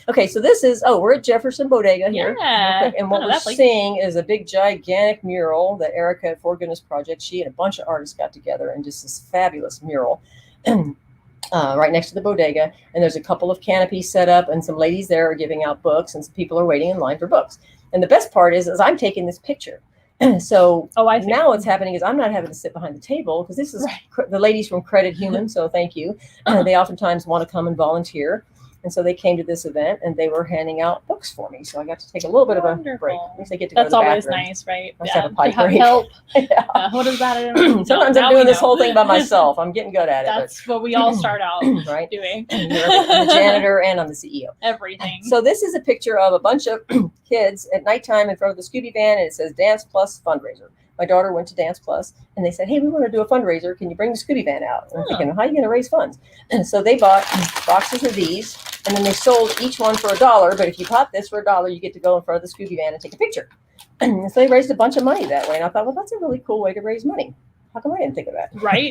Okay, so this is, we're at Jefferson Bodega here. Yeah. Real quick. And what Oh, we're that's like- seeing is a big, gigantic mural that Erica at For Goodness Project, she and a bunch of artists got together and just this fabulous mural right next to the bodega. And there's a couple of canopies set up, and some ladies there are giving out books, and some people are waiting in line for books. And the best part is I'm taking this picture. So I see. now what's happening is I'm not having to sit behind the table because this is Right. the ladies from Credit Human. So thank you. They oftentimes want to come and volunteer. And so they came to this event and they were handing out books for me. So I got to take a little bit of a break. At least I get to go to the always bathroom. Nice, right? I have a pipe break. Help. Yeah. What is that? Sometimes I'm doing this whole thing by myself. I'm getting good at it. That's what we all start out right? doing. I'm the janitor and I'm the CEO. Everything. So this is a picture of a bunch of kids at nighttime in front of the Scooby van, and it says Dance Plus fundraiser. My daughter went to Dance Plus, and they said, hey, we want to do a fundraiser. Can you bring the Scooby van out? And I'm thinking, how are you going to raise funds? And so they bought boxes of these, and then they sold each one for $1. But if you bought this for $1, you get to go in front of the Scooby van and take a picture. And so they raised a bunch of money that way. And I thought, well, that's a really cool way to raise money. How come I didn't think of that? Right.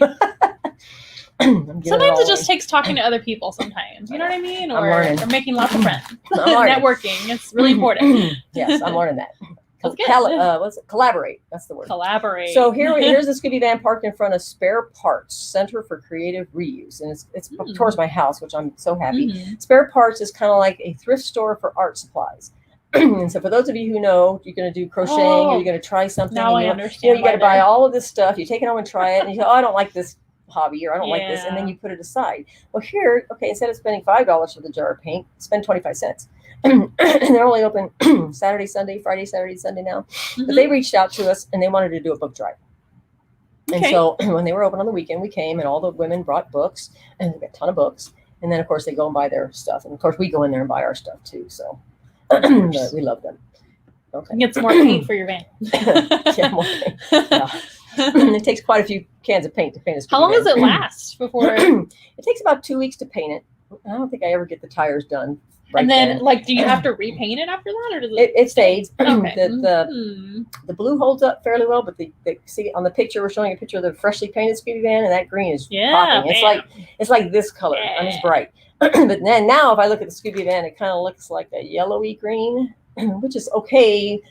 Sometimes it just takes talking to other people sometimes. You know what I mean? Or making lots of friends. Networking. It's really important. Yes, I'm learning that. What's it? Collaborate. That's the word. Collaborate. So here's the Scooby van parked in front of Spare Parts Center for Creative Reuse, and it's towards my house, which I'm so happy. Spare Parts is kind of like a thrift store for art supplies. And so for those of you who know you're going to do crocheting or you're going to try something, now I understand. You got to buy all of this stuff. You take it home and try it, and you go, oh, I don't like this hobby, or I don't like this, and then you put it aside. Well, here, okay, instead of spending $5 for the jar of paint, spend 25 cents. And they're only open Saturday, Sunday, Friday, Saturday, Sunday now. But they reached out to us and they wanted to do a book drive. And so when they were open on the weekend, we came and all the women brought books, and they got a ton of books. And then, of course, they go and buy their stuff. And, of course, we go in there and buy our stuff, too. So but we love them. Okay. Get some more paint for your van. Yeah, more paint. Yeah. It takes quite a few cans of paint to paint a Scooby How long van. does it last before? It takes about 2 weeks to paint it. I don't think I ever get the tires done. Right and then, do you have to repaint it after that, or does it fades? Okay. The blue holds up fairly well, but the see on the picture we're showing a picture of the freshly painted Scooby van, and that green is popping. It's like this color, and it's bright. But then now, if I look at the Scooby van, it kind of looks like a yellowy green, which is okay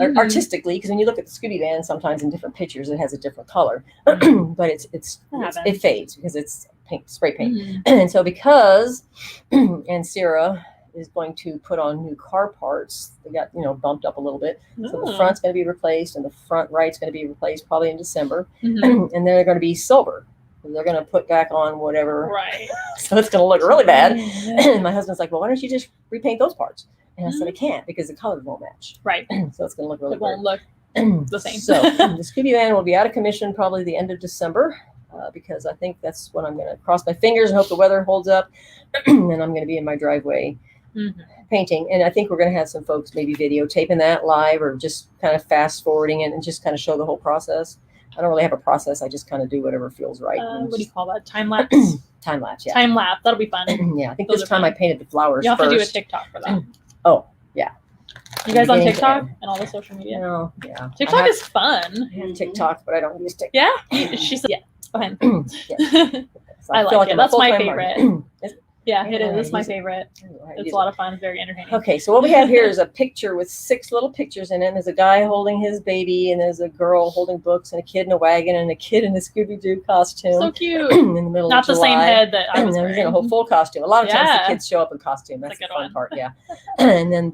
artistically, because when you look at the Scooby van, sometimes in different pictures it has a different color, but it fades because it's spray paint. And so because and Sarah is going to put on new car parts. They got, bumped up a little bit. So the front's going to be replaced and the front right's going to be replaced probably in December. And they're going to be silver. And they're going to put back on whatever. Right. So it's going to look really bad. And my husband's like, well, why don't you just repaint those parts? And I said, I can't because the colors won't match. Right. So it's going to look really It won't look the same. So the Scooby van will be out of commission probably the end of December. Because I think that's when I'm going to cross my fingers and hope the weather holds up. And I'm going to be in my driveway painting. And I think we're going to have some folks maybe videotaping that live or just kind of fast forwarding it and just kind of show the whole process. I don't really have a process. I just kind of do whatever feels right. What do you call that? Time lapse? Time lapse, yeah. Time lapse. That'll be fun. Yeah, I think this time I painted the flowers You have first. to do a TikTok for that. Oh, yeah. You guys on TikTok and all the social media? No, yeah. TikTok is fun. I have TikTok, but I don't use TikTok. Yeah? She said, yeah. Go ahead. So I like it. That's my favorite. Yeah, Yeah, it is. It's my use it. favorite. It's a lot of fun. It's very entertaining. Okay, so what we have here is a picture with 6 little pictures in it. There's a guy holding his baby, and there's a girl holding books, and a kid in a wagon, and a kid in a Scooby-Doo costume. So cute. In the middle Not of the July. same head that I was He's wearing. in a whole full costume. A lot of times Yeah. the kids show up in costume. That's That's a the good fun one. part, yeah. And then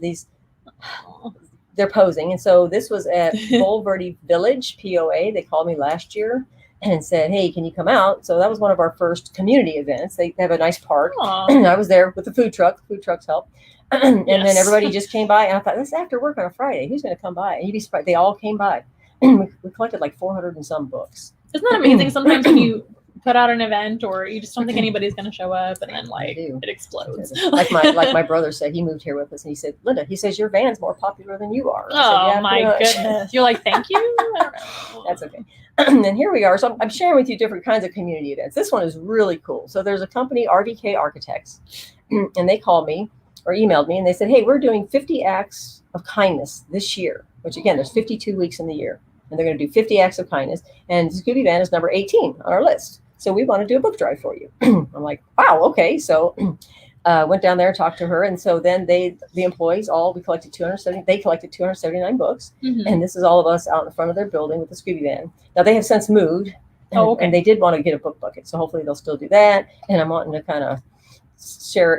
they're posing. And so this was at Bulverde Village, POA. They called me last year and said, hey, can you come out? So that was one of our first community events. They have a nice park. I was there with the food truck. Food trucks help. And then everybody just came by. And I thought, this is after work on a Friday. Who's going to come by? And you'd be surprised. They all came by. We collected like 400 and some books. Isn't that amazing? Sometimes when you put out an event or you just don't think anybody's going to show up and then it explodes. Like my brother said, he moved here with us and he said, Linda, he says, your van's more popular than you are. Oh, yeah, my goodness. You're like, thank you? I don't know. That's okay. And then here we are. So I'm sharing with you different kinds of community events. This one is really cool. So there's a company, RVK Architects, and they called me or emailed me and they said, hey, we're doing 50 acts of kindness this year, which again, there's 52 weeks in the year. And they're going to do 50 acts of kindness. And Scooby Van is number 18 on our list. So we want to do a book drive for you. I'm like, wow, okay. So went down there, talked to her. And so then the employees we collected 279 books. And this is all of us out in front of their building with the Scooby Van. Now they have since moved. And they did want to get a book bucket. So hopefully they'll still do that. And I'm wanting to kind of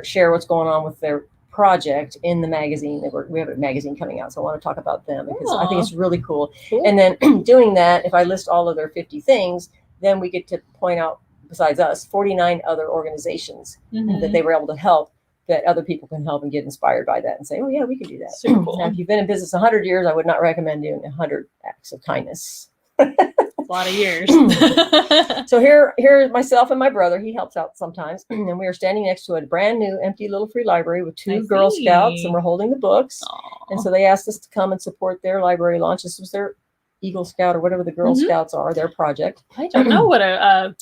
share what's going on with their project in the magazine. We have a magazine coming out. So I want to talk about them because I think it's really cool. And then doing that, if I list all of their 50 things, then we get to point out, besides us, 49 other organizations that they were able to help that other people can help and get inspired by that and say, oh yeah, we can do that. Super cool. Now, if you've been in business 100 years, I would not recommend doing 100 acts of kindness. A lot of years. So here myself and my brother, he helps out sometimes. And we are standing next to a brand new empty little free library with two Girl Scouts, and we're holding the books. Aww. And so they asked us to come and support their library launch. This was their Eagle Scout or whatever the Girl Scouts are, their project. I don't know what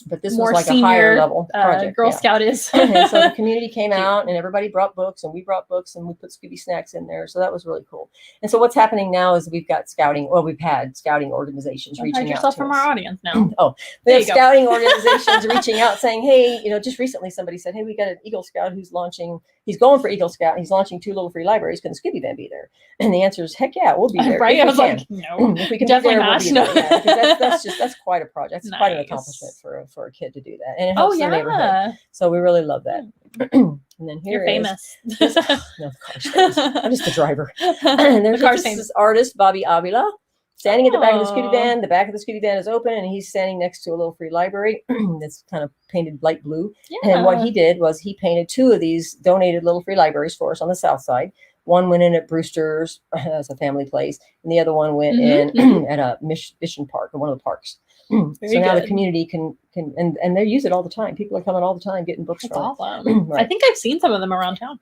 but this more was like senior, a higher level project. Girl Scout is. And so the community came out and everybody brought books and we brought books and we put Scooby snacks in there. So that was really cool. And so what's happening now is we've got scouting. Well, we've had scouting organizations reaching out yourself to from us. our audience now. We have scouting organizations reaching out saying, hey, just recently somebody said, hey, we got an Eagle Scout who's launching. He's going for Eagle Scout. He's launching 2 little free libraries. Can the Scooby Van be there? And the answer is, heck yeah, we'll be there. Right? I was like, no. If we can Definitely be there, we'll be there. Yeah, because that's quite a project. It's quite an accomplishment for a kid to do that. And it helps the neighborhood. So we really love that. And then here You're famous. No, the car's famous. I'm just the driver. And there's this artist, Bobby Avila, standing at the back of the Scooby Van. The back of the Scooby Van is open, and he's standing next to a little free library that's kind of painted light blue. Yeah. And what he did was he painted 2 of these donated little free libraries for us on the south side. One went in at Brewster's as a family place, and the other one went in at a mission park, or one of the parks. So now the community can and they use it all the time. People are coming all the time getting books from it. Awesome. Right. I think I've seen some of them around town.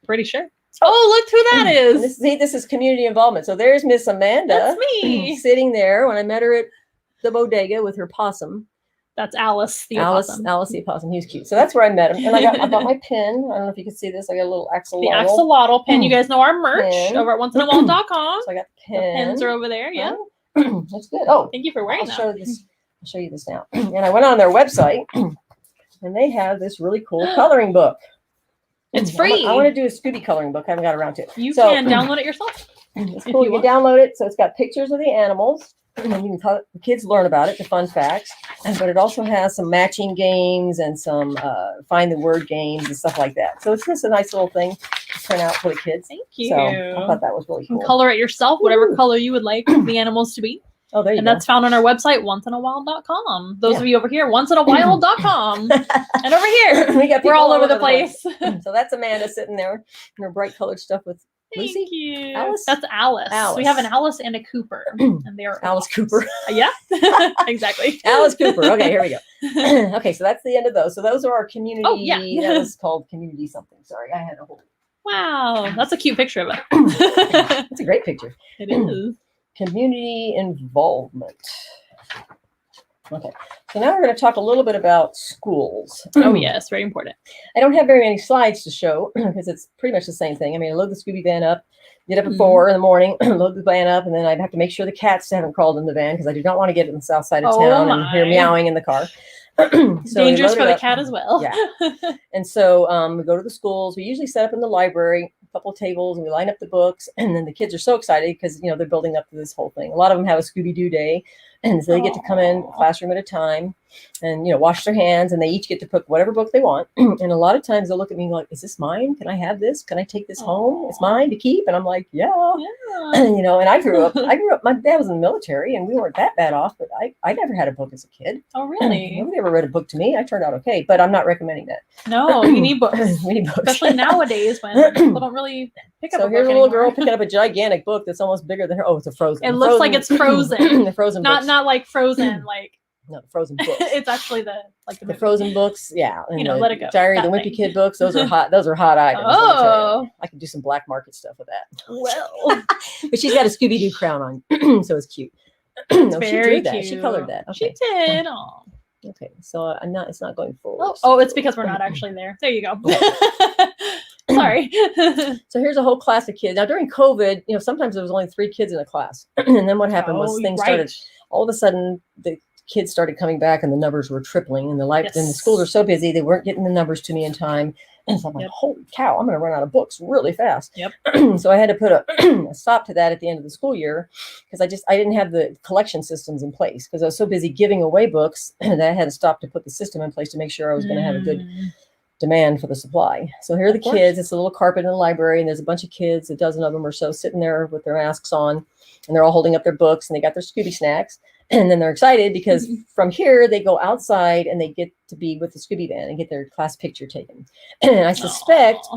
Pretty sure. Oh, look who that is. This is community involvement. So there's Miss Amanda. That's me. Sitting there when I met her at the bodega with her possum. That's Alice the opossum. Alice the opossum. He was cute. So that's where I met him. And I got my pin. I don't know if you can see this. I got a little axolotl. The axolotl pin. You guys know our merch over at onceinaWhile.com. So I got the pin. The pins are over there. Yeah. That's good. Oh, thank you for wearing that. I'll show you this now. And I went on their website and they have this really cool coloring book. It's free. I want to do a Scooby coloring book. I haven't got around to it. You can download it yourself. It's cool. You can download it. So it's got pictures of the animals. And you can color, the kids learn about it, the fun facts. But it also has some matching games and some find the word games and stuff like that. So it's just a nice little thing to print out for the kids. Thank you. So I thought that was really cool. You can color it yourself, whatever color you would like the animals to be. Oh, there you go. And that's found on our website, onceinaWhile.com. Those of you over here, onceinaWhile.com. And over here, we're all over the place. So that's Amanda sitting there in her bright colored stuff with Lucy. Thank you. Alice? That's Alice. We have an Alice and a Cooper. And they are Alice Cooper. Yeah, exactly. Alice Cooper. Okay, here we go. Okay, so that's the end of those. So those are our community. Oh, yeah. That was called community something. Sorry, I had a whole. Wow, that's a cute picture of it. It's a great picture. It is. Community involvement. Okay, so now we're going to talk a little bit about schools. Oh, yes, very important. I don't have very many slides to show because it's pretty much the same thing. I mean, I load the Scooby van up, get up at 4 in the morning, load the van up, and then I'd have to make sure the cats haven't crawled in the van because I do not want to get in the south side of town and hear meowing in the car. So dangerous for the cat as well. Yeah. And so we go to the schools. We usually set up in the library, a couple of tables, and we line up the books. And then the kids are so excited because, they're building up to this whole thing. A lot of them have a Scooby-Doo day. And so they get to come in a classroom at a time and, wash their hands, and they each get to pick whatever book they want. And a lot of times they'll look at me like, is this mine? Can I have this? Can I take this home? It's mine to keep. And I'm like, yeah. And I grew up, my dad was in the military and we weren't that bad off, but I never had a book as a kid. Oh, really? Nobody ever read a book to me. I turned out okay, but I'm not recommending that. No, you need books. We need books. Especially nowadays when people don't really pick up a book here's a anymore. little girl picking up a gigantic book that's almost bigger than her. Oh, it's a Frozen. It looks like it's Frozen. The Frozen books. Not like Frozen, like. No, the Frozen books. It's actually the Frozen books, yeah. And let it go. Diary of the Wimpy Kid books. Those are hot. Those are hot items. Oh, I can do some black market stuff with that. Well, but she's got a Scooby-Doo crown on, so it's cute. It's very she drew cute. That. She colored that. Okay. She did. Oh. Okay, so it's not going forward. Oh, it's because we're not actually there. There you go. Sorry. So here's a whole class of kids. Now during COVID, sometimes there was only 3 kids in a class, and then what happened was things started. All of a sudden, the kids started coming back, and the numbers were tripling. And and the schools are so busy, they weren't getting the numbers to me in time. And so I'm like, holy cow, I'm going to run out of books really fast. Yep. So I had to put a stop to that at the end of the school year because I didn't have the collection systems in place because I was so busy giving away books that I had to stop to put the system in place to make sure I was going to have a good demand for the supply. So here are the kids. It's a little carpet in the library, and there's a bunch of kids, a dozen of them or so, sitting there with their masks on, and they're all holding up their books, and they got their Scooby snacks. And then they're excited because from here they go outside and they get to be with the Scooby van and get their class picture taken. And I suspect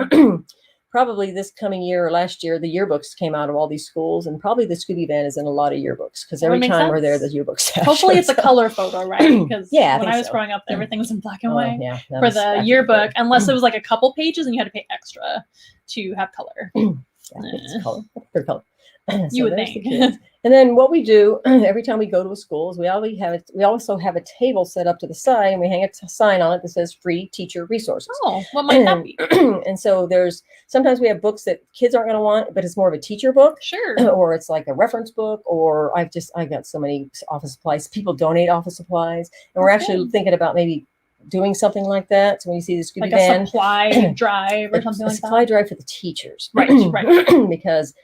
probably this coming year or last year, the yearbooks came out of all these schools, and probably the Scooby van is in a lot of yearbooks because every time we're there, the yearbooks. Hopefully it's a color photo, right? Because yeah, when I was growing up, everything was in black and white for the yearbook, unless it was like a couple pages and you had to pay extra to have color. It's color. Third color. So you would think. And then what we do every time we go to a school is we also have a table set up to the side, and we hang a sign on it that says free teacher resources. Oh, what might that be? And so sometimes we have books that kids aren't going to want, but it's more of a teacher book. Sure. Or it's like a reference book, or I've got so many office supplies. People donate office supplies, and we're actually thinking about maybe doing something like that. So when you see the Scooby van, a supply drive or something like that. A supply drive for the teachers. Right. Because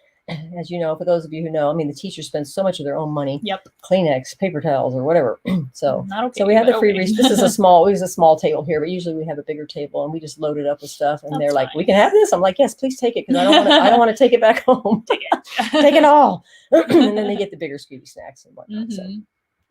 as you know, for those of you who know, I mean, the teachers spend so much of their own money. Yep. Kleenex, paper towels, or whatever. So we have the free okay. This is a small table here, but usually we have a bigger table and we just load it up with stuff. And they're like, nice. "We can have this." I'm like, "Yes, please take it," because I don't want to take it back home. Take it. Take it all. And then they get the bigger Scooby snacks and whatnot. So.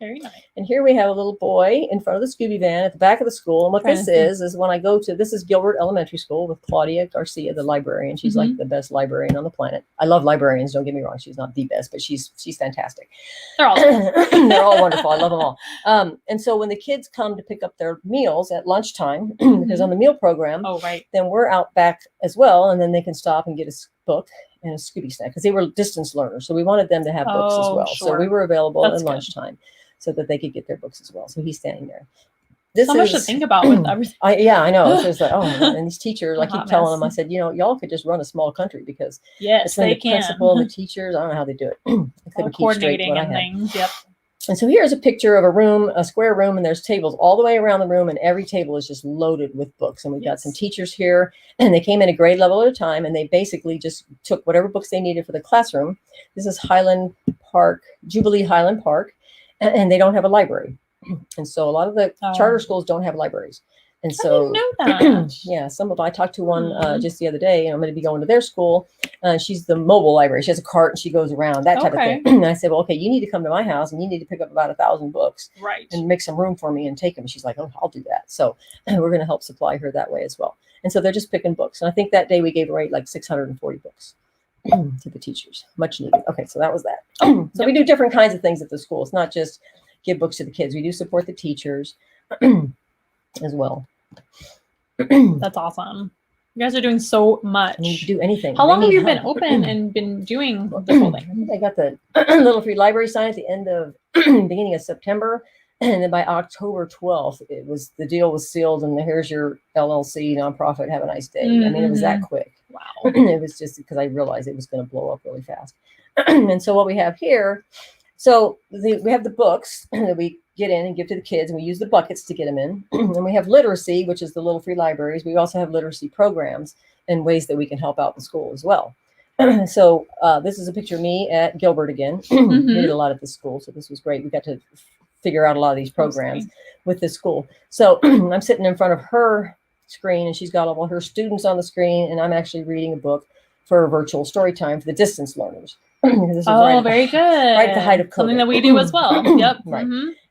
Very nice. And here we have a little boy in front of the Scooby van at the back of the school. And what this is when I go to, this is Gilbert Elementary School with Claudia Garcia, the librarian. She's like the best librarian on the planet. I love librarians. Don't get me wrong. She's not the best, but she's fantastic. They're all they're all wonderful. I love them all. And so when the kids come to pick up their meals at lunchtime, because on the meal program, then we're out back as well. And then they can stop and get a book and a Scooby snack because they were distance learners. So we wanted them to have books as well. Sure. So we were available at lunchtime so that they could get their books as well. So he's standing there. So much to think about with everything. I know. So it's like, and these teachers, I keep telling them, I said, y'all could just run a small country because they the principal and the teachers, I don't know how they do it. Coordinating and things. Yep. And so here's a picture of a square room, and there's tables all the way around the room, and every table is just loaded with books. And we've got some teachers here, and they came in a grade level at a time, and they basically just took whatever books they needed for the classroom. This is Jubilee Highland Park, and they don't have a library. And so a lot of the charter schools don't have libraries. And so, I didn't know that. I talked to one just the other day, and I'm going to be going to their school. She's the mobile library. She has a cart and she goes around, that type of thing. And I said, well, okay, you need to come to my house and you need to pick up about 1,000 books and make some room for me and take them. She's like, oh, I'll do that. So we're going to help supply her that way as well. And so they're just picking books. And I think that day we gave away like 640 books to the teachers. Much needed. Okay, so that was that. So we do different kinds of things at the school. It's not just give books to the kids. We do support the teachers as well. That's awesome. You guys are doing so much. You can do anything. How long have you been open and been doing this whole thing? I got the little free library sign at the beginning of September. And then by October 12th, the deal was sealed, and here's your LLC nonprofit. Have a nice day. I mean, it was that quick. Wow. It was just because I realized it was going to blow up really fast. And so what we have here, we have the books that we get in and give to the kids, and we use the buckets to get them in. And we have literacy, which is the little free libraries. We also have literacy programs and ways that we can help out the school as well. So this is a picture of me at Gilbert again. We did a lot at the school, so this was great. We got to figure out a lot of these programs with the school. So I'm sitting in front of her screen, and she's got all her students on the screen, and I'm actually reading a book for a virtual story time for the distance learners. This is very good. Right at the height of COVID. Something that we do as well. Yep. Right.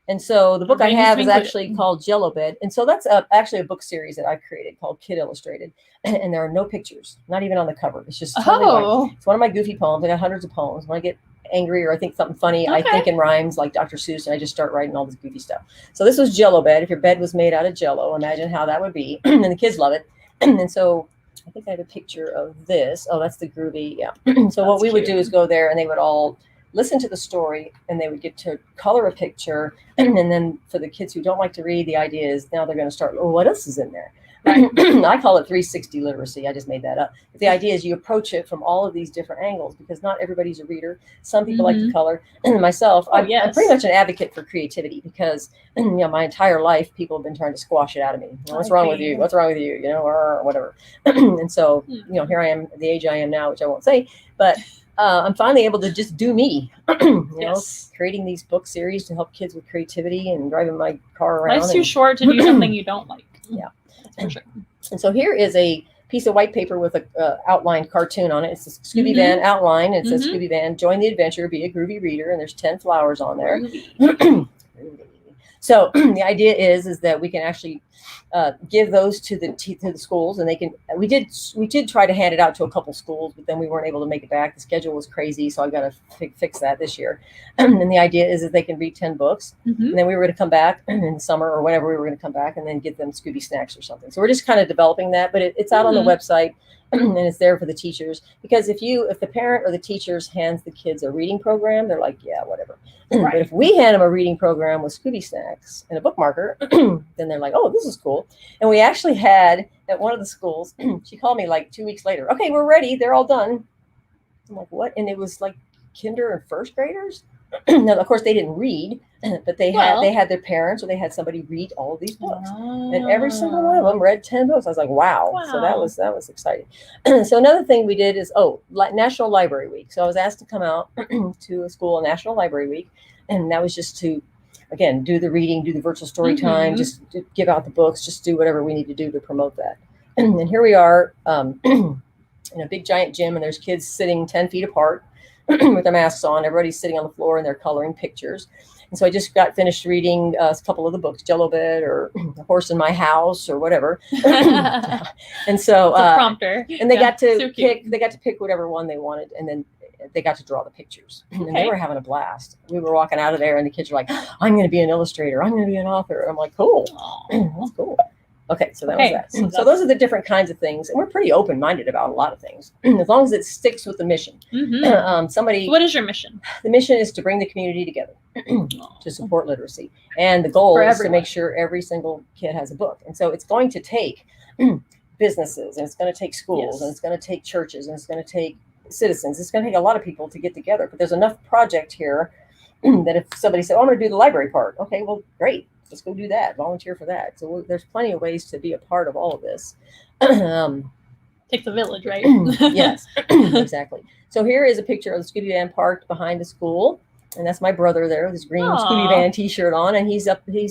And so the book I have is actually called Jello Bed. And so that's actually a book series that I've created called Kid Illustrated. And there are no pictures, not even on the cover. It's just totally white. It's one of my goofy poems. I got hundreds of poems. When I get angry or I think something funny, I think in rhymes like Dr. Seuss, and I just start writing all this goofy stuff. So this was Jello Bed. If your bed was made out of Jello, imagine how that would be. And the kids love it. And so I think I have a picture of this. Oh, that's the groovy. Yeah. So what we would do is go there, and they would all listen to the story, and they would get to color a picture. And then for the kids who don't like to read, the idea is now they're going to start, what else is in there? I call it 360 literacy. I just made that up. But the idea is you approach it from all of these different angles, because not everybody's a reader. Some people like to color. And myself, I'm pretty much an advocate for creativity, because my entire life people have been trying to squash it out of me. What's wrong with you? What's wrong with you? Or whatever. And so, here I am, the age I am now, which I won't say, but I'm finally able to just do me, creating these book series to help kids with creativity and driving my car around. Life's too short to do something you don't like. Yeah. For sure. And so here is a piece of white paper with a outlined cartoon on it. It's a Scooby Van outline. It says Scooby Van, join the adventure, be a groovy reader, and there's 10 flowers on there. So the idea is that we can actually give those to the schools, and they can. We did try to hand it out to a couple schools, but then we weren't able to make it back. The schedule was crazy, so I got to fix that this year. And the idea is that they can read 10 books, and then we were going to come back in summer or whenever we were going to come back, and then give them Scooby snacks or something. So we're just kind of developing that, but it's out on the website. And it's there for the teachers, because if the parent or the teachers hands the kids a reading program, they're like, yeah, whatever. Right. But if we hand them a reading program with Scooby snacks and a bookmarker, then they're like, oh, this is cool. And we actually had at one of the schools, she called me like 2 weeks later. Okay, we're ready. They're all done. I'm like, what? And it was like kinder and first graders. Now, of course, they didn't read, but they had their parents or they had somebody read all of these books, and every single one of them read 10 books. I was like, wow. So that was exciting. So another thing we did is National Library Week. So I was asked to come out to a school on National Library Week, and that was just to, again, do the reading, do the virtual story time, just to give out the books, just do whatever we need to do to promote that. And here we are in a big giant gym, and there's kids sitting 10 feet apart with their masks on. Everybody's sitting on the floor and they're coloring pictures. And so I just got finished reading a couple of the books, Jello Bed or A Horse in My House or whatever. And so it's a prompter. And they got to pick whatever one they wanted, and then they got to draw the pictures. And they were having a blast. We were walking out of there and the kids were like, I'm going to be an illustrator. I'm going to be an author. And I'm like, cool. That's cool. Okay, so that was that. So those are the different kinds of things, and we're pretty open-minded about a lot of things, as long as it sticks with the mission. What is your mission? The mission is to bring the community together to support literacy, and the goal is to make sure every single kid has a book. And so it's going to take businesses, and it's going to take schools, and it's going to take churches, and it's going to take citizens. It's going to take a lot of people to get together. But there's enough project here that if somebody said, "Oh, I'm going to do the library part," okay, well, great. Let's go do that. Volunteer for that. So there's plenty of ways to be a part of all of this. Takes a village, right? Yes, exactly. So here is a picture of the Scooby Van parked behind the school. And that's my brother there with his green Scooby Van t-shirt on. And he's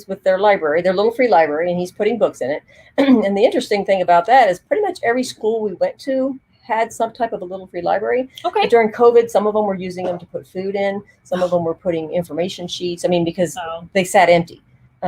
with their library, their little free library, and he's putting books in it. And the interesting thing about that is pretty much every school we went to had some type of a little free library. Okay. But during COVID, some of them were using them to put food in. Some of them were putting information sheets. I mean, because they sat empty.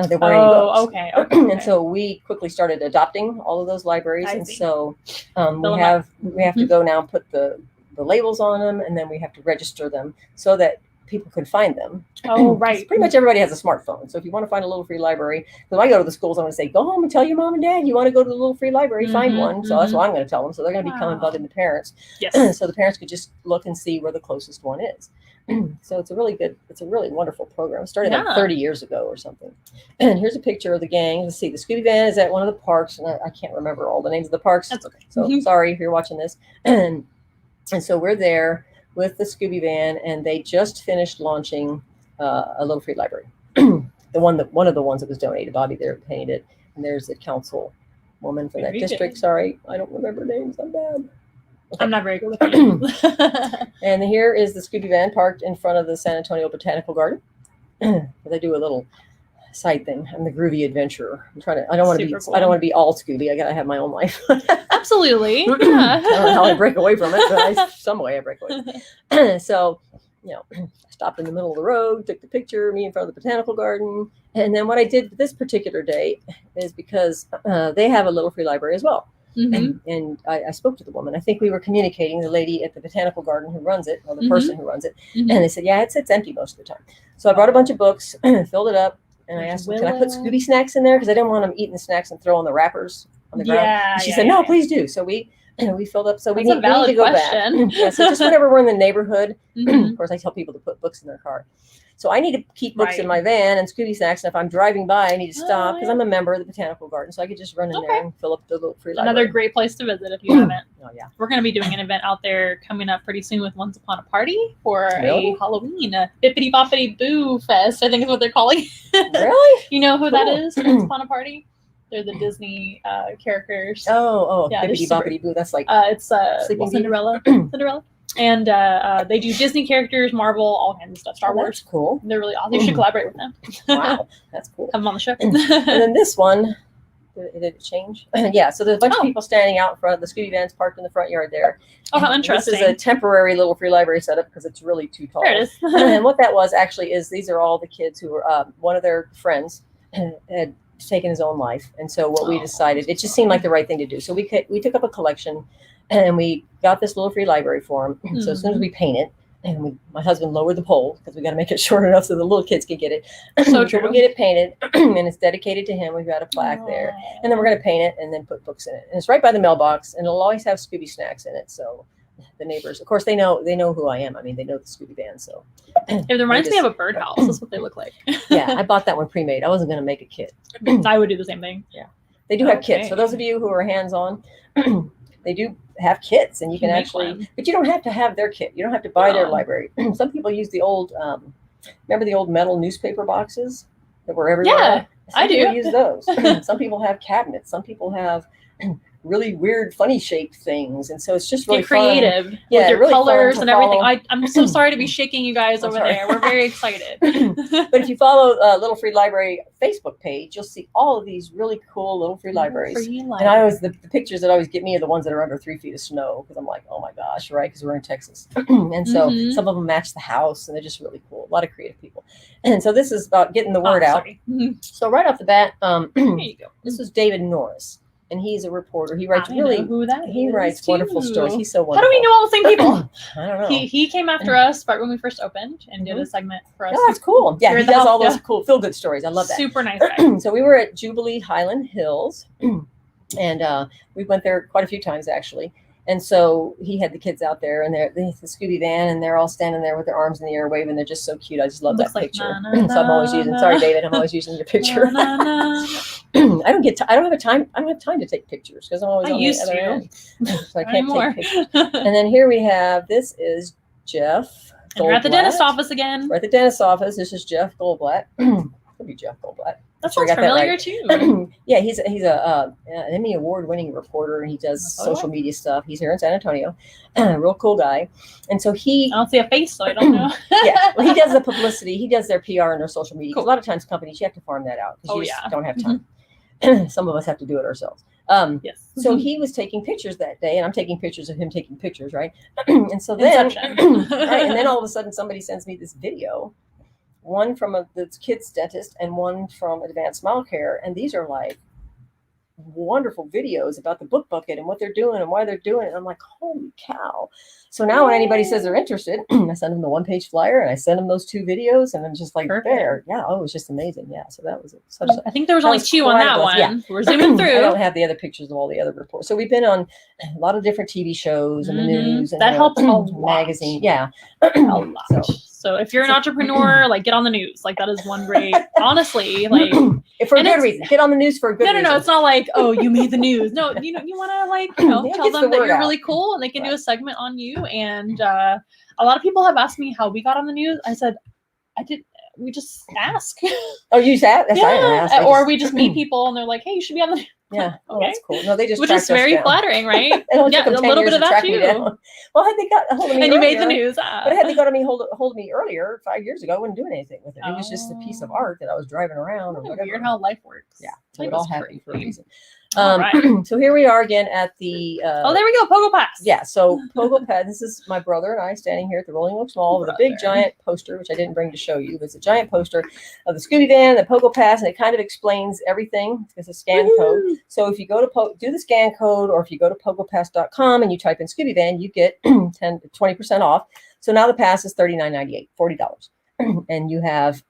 There weren't any books. Okay. And so we quickly started adopting all of those libraries. And so we have to go now and put the labels on them, and then we have to register them so that people can find them. Oh, right. Pretty much everybody has a smartphone. So if you want to find a little free library, because I go to the schools, I'm going to say, go home and tell your mom and dad you want to go to the little free library, find one. So that's what I'm going to tell them. So they're going to be coming bugging the parents. Yes. So the parents could just look and see where the closest one is. So it's a really wonderful program. It started like 30 years ago or something. And here's a picture of the gang. Let's see, the Scooby Van is at one of the parks, and I can't remember all the names of the parks. That's okay. So sorry if you're watching this. And so we're there with the Scooby Van, and they just finished launching a little free library. One of the ones that was donated. Bobby there painted it, and there's the council woman from that district. Sorry, I don't remember names. I'm bad. Okay. I'm not very good with names. And here is the Scooby Van parked in front of the San Antonio Botanical Garden. They do a little side thing. I'm the groovy adventurer. I don't want to be all Scooby. I gotta have my own life. Absolutely. Yeah. I don't know how I break away from it, but some way I break away. So, I stopped in the middle of the road, took the picture, me in front of the botanical garden. And then what I did this particular day is because they have a little free library as well. And I spoke to the woman. I think we were communicating, the lady at the botanical garden who runs it, or the person who runs it. And they said, yeah, it's empty most of the time. So I brought a bunch of books, filled it up, and I asked them, can I put Scooby snacks in there? Because I didn't want them eating the snacks and throwing the wrappers on the ground. And she said, no, please do. So we filled up. So we need to go back. So just whenever we're in the neighborhood, of course, I tell people to put books in their car. So I need to keep books in my van and Scooby snacks. And if I'm driving by, I need to stop because I'm a member of the botanical garden. So I could just run in there and fill up the little free library. Another great place to visit if you haven't. Oh, yeah. We're going to be doing an event out there coming up pretty soon with Once Upon a Party for a Halloween, a Bippity Boppity Boo Fest, I think is what they're calling it. Really? You know who that is? Once Upon a Party? They're the Disney characters. Yeah, Bippity Boppity Boo. That's like it's Cinderella. Cinderella. And they do Disney characters, Marvel, all kinds of stuff. Star Wars. That's cool. They're really awesome. You should collaborate with them. Wow, that's cool. Have them on the show. And then this one, Did it change? Yeah. So there's a bunch of people standing out in front. The Scooby van's parked in the front yard there. Oh, how interesting. This is a temporary little free library setup because it's really too tall. There it is. And what that was actually is these are all the kids who were one of their friends had taken his own life, and so what we decided, it just seemed like the right thing to do. So we took up a collection, and we got this little free library for him. So as soon as we paint it, and my husband lowered the pole because we got to make it short enough so the little kids can get it. So true. We'll get it painted, and it's dedicated to him. We've got a plaque there, and then we're going to paint it and then put books in it. And it's right by the mailbox, and it'll always have Scooby snacks in it. So the neighbors, of course, they know who I am. I mean, they know the Scooby band. So it reminds me of a birdhouse. That's what they look like. Yeah, I bought that one pre-made. I wasn't going to make a kit. I would do the same thing. Yeah, they do have kits. For those of you who are hands-on, they do have kits, and you can actually, but you don't have to have their kit. You don't have to buy their library. Some people use the old, remember the old metal newspaper boxes that were everywhere? Yeah, I do. Use those. Some people have cabinets. Some people have really weird, funny shaped things, and so it's just really get creative with your really colors and everything. I'm so sorry to be shaking you guys over there. We're very excited. But if you follow Little Free Library Facebook page, you'll see all of these really cool little free libraries. And I always the pictures that always get me are the ones that are under 3 feet of snow, because I'm like, oh my gosh, right? Because we're in Texas, and so some of them match the house, and they're just really cool. A lot of creative people, and so this is about getting the word out. So right off the bat, here you go. This is David Norris. And he's a reporter. He writes he writes wonderful stories. He's so wonderful. How do we know all the same people? I don't know. He came after us right when we first opened and did a segment for us. Oh, that's cool. Yeah, he does all those cool feel-good stories. I love that. Super nice guy. So we were at Jubilee Highland Hills, and we went there quite a few times, actually. And so he had the kids out there, and they're the Scooby van, and they're all standing there with their arms in the air waving. They're just so cute. I just love that picture. So I'm always using. Sorry, David. I'm always using your picture. I don't have time to take pictures because I'm always on the other end. So I can't take pictures. And then here we have, this is Jeff Goldblatt. And we're at the dentist office again. We're at the dentist office. This is Jeff Goldblatt. Could be Jeff Goldblatt. That sounds familiar too. Yeah, he's an Emmy award-winning reporter, and he does social media stuff. He's here in San Antonio. Real cool guy. And so I don't see a face, so I don't know. Yeah, well, he does the publicity. He does their PR and their social media. Cool. A lot of times companies, you have to farm that out because you just don't have time. Some of us have to do it ourselves. Yes. So he was taking pictures that day, and I'm taking pictures of him taking pictures, right? And so then, right, and then all of a sudden somebody sends me this video, one from the kid's dentist and one from Advanced Smile Care, and these are like wonderful videos about the book bucket and what they're doing and why they're doing it. And I'm like, holy cow. So now when anybody says they're interested, I send them the one-page flyer, and I send them those 2 videos, and I'm just like, there. Yeah, it was just amazing. Yeah, so that was such I think there was only 2 on that one. Yeah. We're zooming through. I don't have the other pictures of all the other reports. So we've been on a lot of different TV shows and the news. And that helps a lot. Magazine. Yeah. A lot. So if you're an entrepreneur, like, get on the news. Like, that is one great, honestly, like, for a good reason. Get on the news for a good reason. No, it's not like, oh, you made the news. No, you want to, like, tell them that you're really cool, and they can do a segment on you. And a lot of people have asked me how we got on the news. I said, we just ask. Oh, you said? Yeah. Or we just meet people, and they're like, hey, you should be on the news. Yeah, okay. That's cool. No, they just which is very flattering, right? Yeah, a little bit of that too. Well, had they got a hold of me, and you made the news. But had they got hold of me earlier, 5 years ago, I wouldn't do anything with it. It was just a piece of art that I was driving around or whatever. Weird how life works. Yeah, so it all happened for a reason. So here we are again at the. Oh, there we go, Pogo Pass. Yeah, so Pogo Pass. This is my brother and I standing here at the Rolling Oaks Mall with a big giant poster, which I didn't bring to show you. But it's a giant poster of the Scooby van, the Pogo Pass, and it kind of explains everything. It's a scan code. So if you go to do the scan code, or if you go to pogopass.com and you type in Scooby van, you get 20% off. So now the pass is $39.98, $40, and you have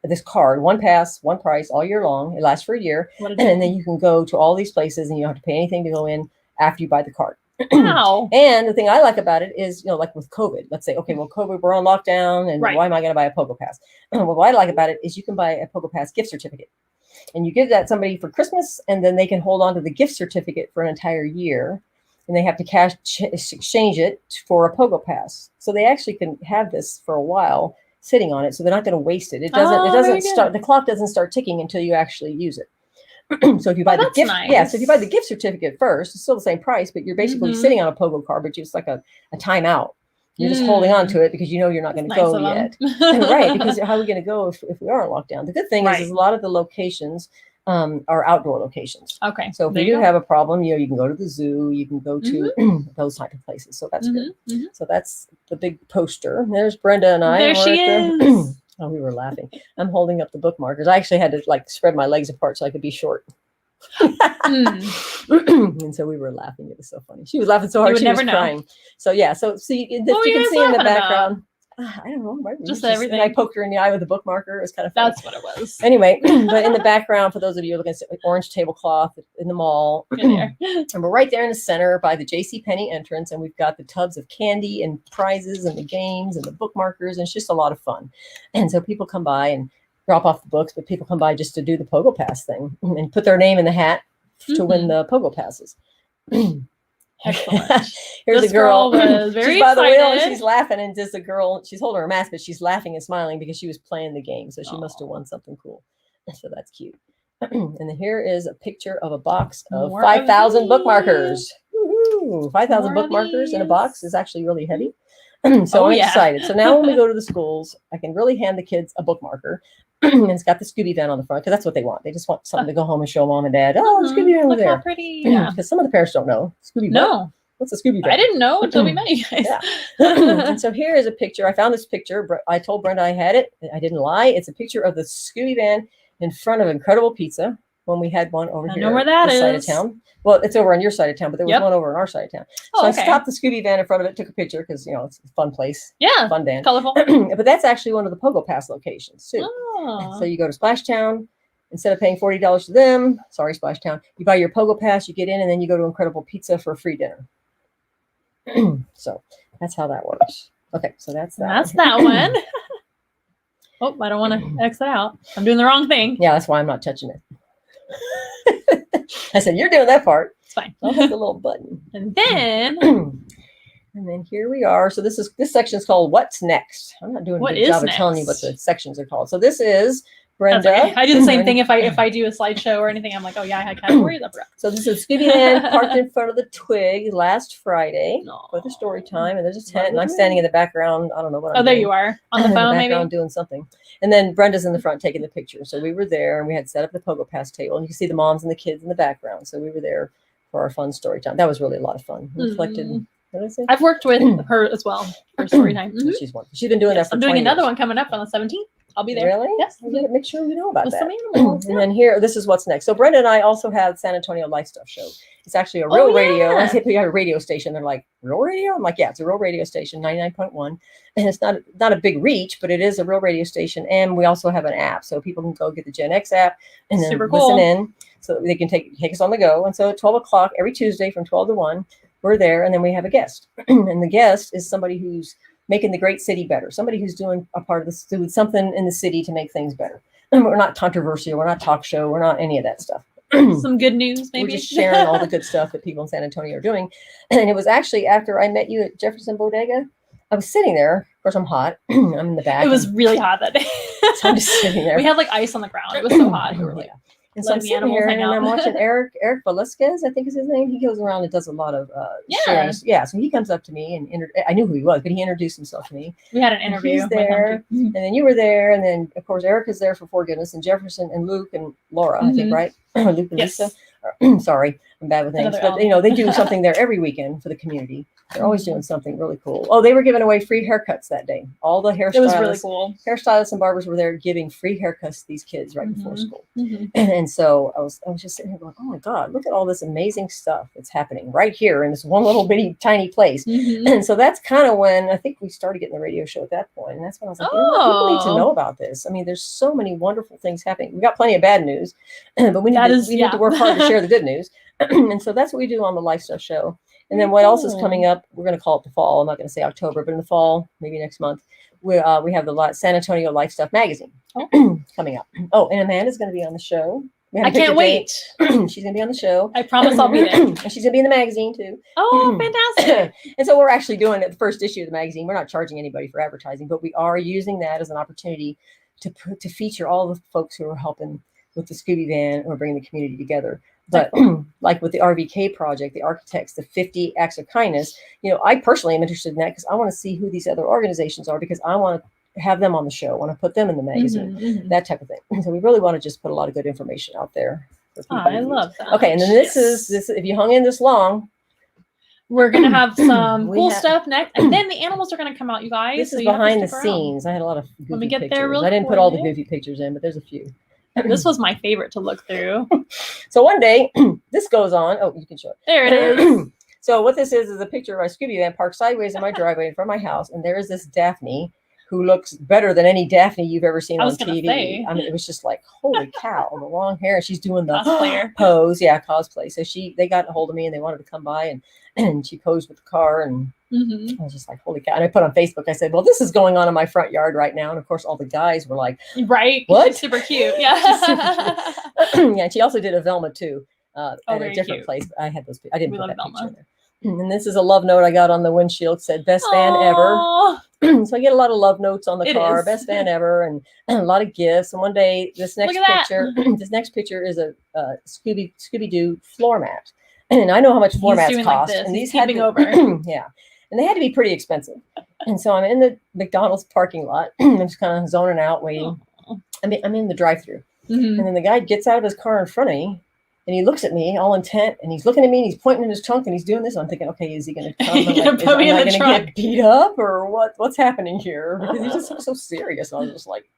this card, one pass, one price all year long. It lasts for a year, and then you can go to all these places, and you don't have to pay anything to go in after you buy the card. Wow. And the thing I like about it is, like with COVID, let's say, okay, well, COVID, we're on lockdown, and why am I going to buy a Pogo Pass? Well, what I like about it is you can buy a Pogo Pass gift certificate, and you give that to somebody for Christmas, and then they can hold on to the gift certificate for an entire year, and they have to exchange it for a Pogo Pass. So they actually can have this for a while sitting on it, so they're not going to waste it. It doesn't start. The clock doesn't start ticking until you actually use it. So if you buy the gift, so if you buy the gift certificate first, it's still the same price, but you're basically sitting on a Pogo card, but it's like a timeout. You're just holding on to it because you know you're not going to go yet. Right, because how are we going to go if we are in lockdown? The good thing is a lot of the locations are outdoor locations. Okay. So if there you you do go. have a problem, you can go to the zoo, you can go to those type of places. So that's good. Mhm. So that's the big poster. There's Brenda and I. There We're she at the- is. Oh, we were laughing. I'm holding up the bookmarkers. I actually had to like spread my legs apart so I could be short. And so we were laughing. It was so funny. She was laughing so hard would she was never know. crying. So yeah. So see, What you were you can guys see in the laughing about? background. I don't know. Just And I everything. poked her in the eye with a bookmarker. It was kind of funny. That's what it was. Anyway, but in the background, for those of you looking at orange tablecloth in the mall, You're there. and we're right there in the center by the J.C. Penney entrance, and we've got the tubs of candy and prizes and the games and the bookmarkers, and it's just a lot of fun. And so people come by and drop off the books, but people come by just to do the Pogo Pass thing and put their name in the hat to win the Pogo Passes. Excellent. Here's This a girl. was very She's by the wheel and excited. she's laughing, and just a girl. She's holding her mask, but she's laughing and smiling because she was playing the game, so she must have won something cool. So that's cute. And then here is a picture of a box of More 5,000 of bookmarkers. Woohoo! 5,000 More of bookmarkers in a these. box is actually really heavy. So I'm yeah. excited. So now when we go to the schools, I can really hand the kids a bookmarker. And it's got the Scooby van on the front because that's what they want. They just want something to go home and show mom and dad. Oh, the Scooby van was Look how there. pretty. Yeah. Because some of the parents don't know. Scooby van. No, What's a Scooby van? I didn't know until we met you guys. Yeah. And so here is a picture. I found this picture. I told Brenda I had it. I didn't lie. It's a picture of the Scooby van in front of Incredible Pizza when we had one over I here. know where that this side of is. town. Well, it's over on your side of town, but there was one over on our side of town. So Oh, okay. I stopped the Scooby van in front of it, took a picture because, it's a fun place. Yeah. Fun van. Colorful. But that's actually one of the Pogo Pass locations, too. Oh. So you go to Splash Town. Instead of paying $40 to them, sorry, Splash Town, you buy your Pogo Pass, you get in, and then you go to Incredible Pizza for a free dinner. So that's how that works. Okay, so that's that. That's that one. Oh, I don't want to exit out. I'm doing the wrong thing. Yeah, that's why I'm not touching it. I said, you're doing that part. It's fine. I'll hit the little button. And then, And then here we are. So this section is called What's Next. I'm not doing a What good is job of telling you what next? the sections are called. So this is Brenda. that's okay. I do the same thing if I do a slideshow or anything. I'm like, oh yeah, I had categories. I forgot. So this is Scooby Man parked in front of the Twig last Friday No. for the story time. And there's a tent, and I'm standing in the background. I don't know what I'm Oh, there doing. you are on the in phone, background maybe. doing something. And then Brenda's in the front taking the picture. So we were there, and we had set up the Pogo Pass table, and you can see the moms and the kids in the background. So we were there for our fun story time. That was really a lot of fun. Reflected. What did I say? I've worked with her as well for story time. Mhm. She's wonderful. She's been doing Yes, that for I'm doing 20 another years. one coming up on the 17th. I'll be there. Really? Yes. We gotta make sure we know about With that. some animals. And then here, this is what's next. So Brenda and I also have San Antonio Life Stuff Show. It's actually a real Oh, radio. I yeah. said we have a radio station. They're like, real radio? I'm like, yeah, it's a real radio station, 99.1. And it's not a big reach, but it is a real radio station. And we also have an app. So people can go get the Gen X app and then Super listen cool. in. So they can take us on the go. And so at 12 o'clock every Tuesday from 12 to 1, we're there. And then we have a guest. And the guest is somebody who's making the great city better. Somebody who's doing a part of this, doing something in the city to make things better. And we're not controversial. We're not talk show. We're not any of that stuff. Some good news, maybe. We're just sharing all the good stuff that people in San Antonio are doing. And it was actually after I met you at Jefferson Bodega. I was sitting there. Of course, I'm hot. I'm in the back. It was really hot that day. So I'm just sitting there. We had like ice on the ground. It was so hot. We were like, Yeah. And so I'm letting the sitting animals here hang and out. I'm watching Eric Velasquez, I think is his name. He goes around and does a lot of sharing. Yeah. So he comes up to me and I knew who he was, but he introduced himself to me. we had an interview. He's with there. him. And then you were there. And then, of course, Eric is there for Forgiveness, and Jefferson and Luke and Laura, I think, Mhm. right? Luke and Yes. Lisa. Sorry, I'm bad with names. Another But, they do something there every weekend for the community. They're always doing something really cool. Oh, they were giving away free haircuts that day. All the hairstylists. It was really cool. Hairstylists and barbers were there giving free haircuts to these kids right before Mhm. school. Mhm. And so I was just sitting here going, oh my God, look at all this amazing stuff that's happening right here in this one little bitty tiny place. Mhm. And so that's kind of when I think we started getting the radio show at that point. And that's when I was like, people need to Oh. know about this. I mean, there's so many wonderful things happening. We got plenty of bad news, but we need, That to, is- we need yeah. to work hard to share the good news. And so that's what we do on the Life Stuff Show. And then what else is coming up? We're going to call it the fall. I'm not going to say October, but in the fall, maybe next month, we have the San Antonio Life Stuff magazine coming up. Oh, and Amanda's going to be on the show. We I haven't picked can't a date. wait. She's going to be on the show. I promise I'll be there. And she's going to be in the magazine too. Oh, fantastic. And so we're actually doing the first issue of the magazine. We're not charging anybody for advertising, but we are using that as an opportunity to feature all the folks who are helping with the Scooby van or bringing the community together. But like with the RVK project, the architects, the 50 acts of kindness, I personally am interested in that because I want to see who these other organizations are, because I want to have them on the show, want to put them in the magazine, that type of thing. So we really want to just put a lot of good information out there. For people I love that. Okay, and then this is this. If you hung in this long, we're gonna have some We cool have- stuff next, and then the animals are gonna come out, you guys. this so is you have to behind the stick around. scenes. I had a lot of goofy Let me get pictures. there real I didn't put all the quick. goofy pictures in, but there's a few. This was my favorite to look through. So one day, this goes on. Oh, you can show it. There it is. So what this is a picture of my Scooby van parked sideways in my driveway in front of my house, and there is this Daphne who looks better than any Daphne you've ever seen I on was gonna TV. say. I mean, it was just like, holy cow, the long hair. And she's doing the Cosplayer. pose. Yeah, cosplay. So they got a hold of me and they wanted to come by and she posed with the car. And I was just like, holy cow. And I put on Facebook, I said, well, this is going on in my front yard right now. And of course, all the guys were like, Right? What? She's super cute. Yeah. yeah, and she also did a Velma too at a very different cute. place. I had those. I didn't We put love that picture Velma. in there. And this is a love note I got on the windshield. It said best van ever. Aw. So I get a lot of love notes on the It car, is. best van ever, and a lot of gifts. And one day, this next Look at that. picture, this next picture is a Scooby Doo floor mat, and I know how much floor He's mats doing like cost. this. And He's these had tipping to, over. yeah, and they had to be pretty expensive. And so I'm in the McDonald's parking lot. I'm just kind of zoning out, waiting. I'm in the drive-through, Mhm. and then the guy gets out of his car in front of me. And he looks at me all intent, and he's looking at me, and he's pointing in his trunk, and he's doing this. I'm thinking, okay, is he going to come? He's gonna put me in the going to trunk. get beat up, or what's happening here? Because he just looks so serious. I was just like,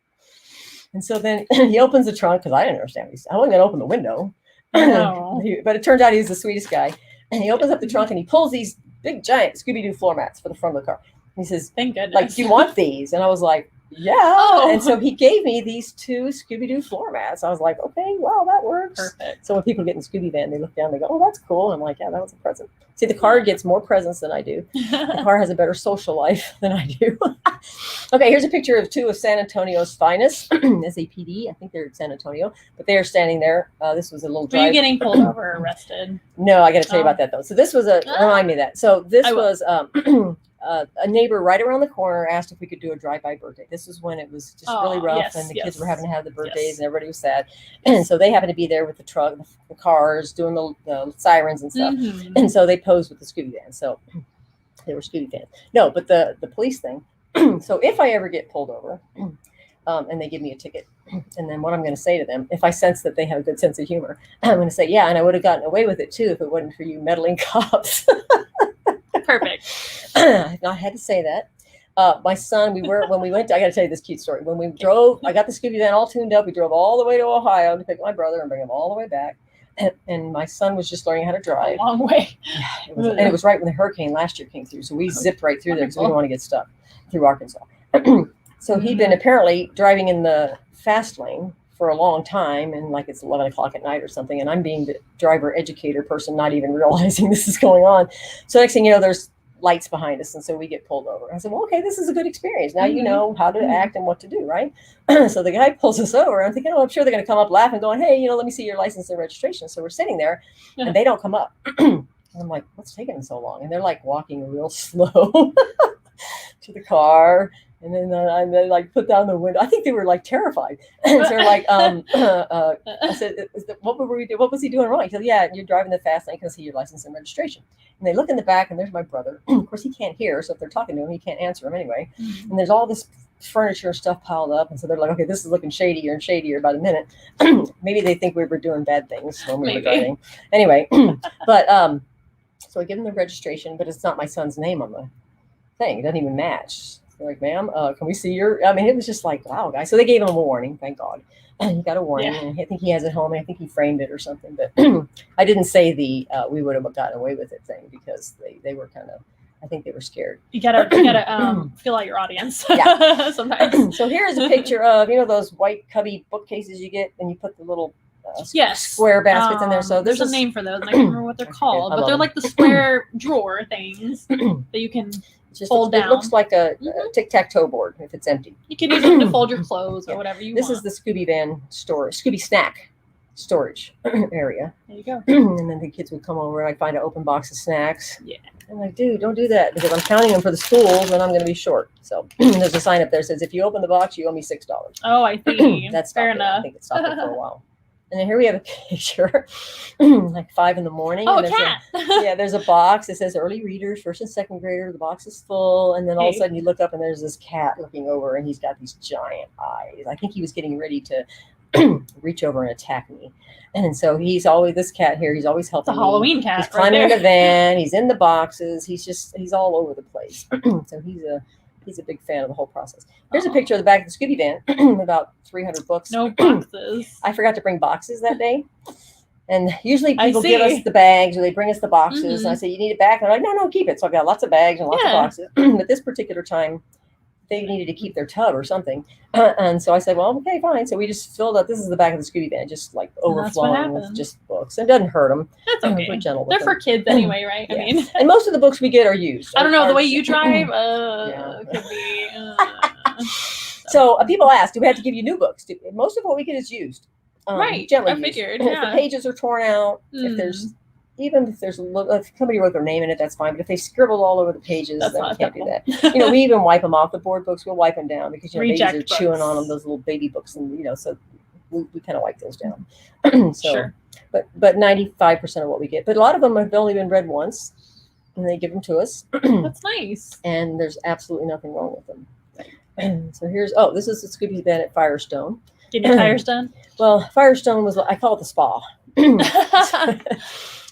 and so then he opens the trunk because I didn't understand what he said. I wasn't going to open the window, No. but it turns out he's the sweetest guy. And he opens up the trunk and he pulls these big giant Scooby Doo floor mats for the front of the car. He says, Thank goodness. like, do you want these? And I was like, yeah. Oh. And so he gave me these 2 Scooby Doo floor mats. I was like, okay, well, that works. Perfect. So when people get in Scooby van, they look down, they go, oh, that's cool. And I'm like, yeah, that was a present. See, the car gets more presents than I do. The car has a better social life than I do. Okay, here's a picture of 2 of San Antonio's finest, SAPD. I think they're in San Antonio, but they are standing there. This was a little Were drive. you getting pulled over or arrested? No, I got to tell you Oh. about that though. So this was remind me of that. So this I will. was a neighbor right around the corner asked if we could do a drive-by birthday. This was when it was just really Oh, rough yes, and the yes. kids were having to have the birthdays Yes. and everybody was sad. And so they happened to be there with the truck, the cars, doing the sirens and stuff. Mhm. And so they posed with the Scooby van. So they were Scooby fans. No, but the police thing. So if I ever get pulled over and they give me a ticket, and then what I'm going to say to them, if I sense that they have a good sense of humor, I'm going to say, yeah, and I would have gotten away with it too if it wasn't for you meddling cops. Perfect. I had to say that. My son, when we went, I got to tell you this cute story. When we drove, I got the Scooby van all tuned up. We drove all the way to Ohio to pick up my brother and bring him all the way back. And my son was just learning how to A drive. long way. And it was right when the hurricane last year came through. So we zipped right through there because we didn't want to get stuck through Arkansas. So he'd been apparently driving in the fast lane for a long time, and like it's 11 o'clock at night or something. And I'm being the driver educator person, not even realizing this is going on. So next thing you know, there's lights behind us. And so we get pulled over. I said, well, okay, this is a good experience. Now you know how to act and what to do, right? So the guy pulls us over. I'm thinking, oh, I'm sure they're going to come up laughing, going, hey, let me see your license and registration. So we're sitting there and they don't come up. And I'm like, what's taking them so long? And they're like walking real slow to the car. And then they like put down the window. I think they were like terrified. And so they're like, I said, what were we doing? What was he doing wrong? He said, yeah, you're driving the fast lane because see your license and registration. And they look in the back and there's my brother. Of course, he can't hear. So if they're talking to him, he can't answer them anyway. And there's all this furniture and stuff piled up. And so they're like, okay, this is looking shadier and shadier by the minute. Maybe they think we were doing bad things when we were driving. Anyway, but so I give them the registration, but it's not my son's name on the thing. It doesn't even match. They're like, ma'am, can we see your, I mean, it was just like, wow, guys. So they gave him a warning, thank God. He got a warning, and I think he has it home. I think he framed it or something. But I didn't say the we would have gotten away with it thing because they were kind of, I think they were scared. You gotta feel out your audience. Yeah. Sometimes. So here's a picture of those white cubby bookcases you get, and you put the little square baskets in there. So there's a name for those, and I can't remember what they're called, but they're like the square drawer things that you can fold down. It looks like a tic-tac-toe board if it's empty. You can use them to fold your clothes or whatever you This want. is the Scooby van storage, Scooby snack storage area. There you go. And then the kids would come over and I'd find an open box of snacks. Yeah. I'm like, dude, don't do that because I'm counting them for the schools and I'm going to be short. So there's a sign up there that says, if you open the box, you owe me $6. Oh, I see. That's fair I enough. think it stopped it for a while. And then here we have a picture, like 5 in the morning. Oh, and a cat. there's a box. It says early readers, 1st and 2nd grader. The box is full. And then all of a sudden you look up and there's this cat looking over and he's got these giant eyes. I think he was getting ready to reach over and attack me. And so he's always, this cat here, he's always helping It's a Halloween cat. He's climbing in the van. He's in the boxes. He's all over the place. So he's a big fan of the whole process. Here's a picture of the back of the Scooby van, about 300 books. No boxes. I forgot to bring boxes that day. And usually people give us the bags or they bring us the boxes. And I say, you need it back? And I'm like, no, keep it. So I've got lots of bags and lots of boxes. But this particular time, they needed to keep their tub or something. And so I said, well, okay, fine. So we just filled up. This is the back of the Scooby van, just like overflowing with just books. It doesn't hurt them. That's okay. We're gentle with They're them. for kids anyway, right? I mean, and most of the books we get are used. I don't know, the way you drive, could be. So people ask, do we have to give you new books? Most of what we get is used. Right. Gently I used. figured. If the pages are torn out, if somebody wrote their name in it, that's fine. But if they scribbled all over the pages, then we can't do that. We even wipe them off. The board books, we'll wipe them down because babies are chewing on them, those little baby books, and so we kind of wipe those down. Sure. But 95% of what we get, but a lot of them have only been read once, and they give them to us. That's nice. And there's absolutely nothing wrong with them. So this is the Scooby van at Firestone. Give you Firestone? Well, Firestone was, I call it the spa.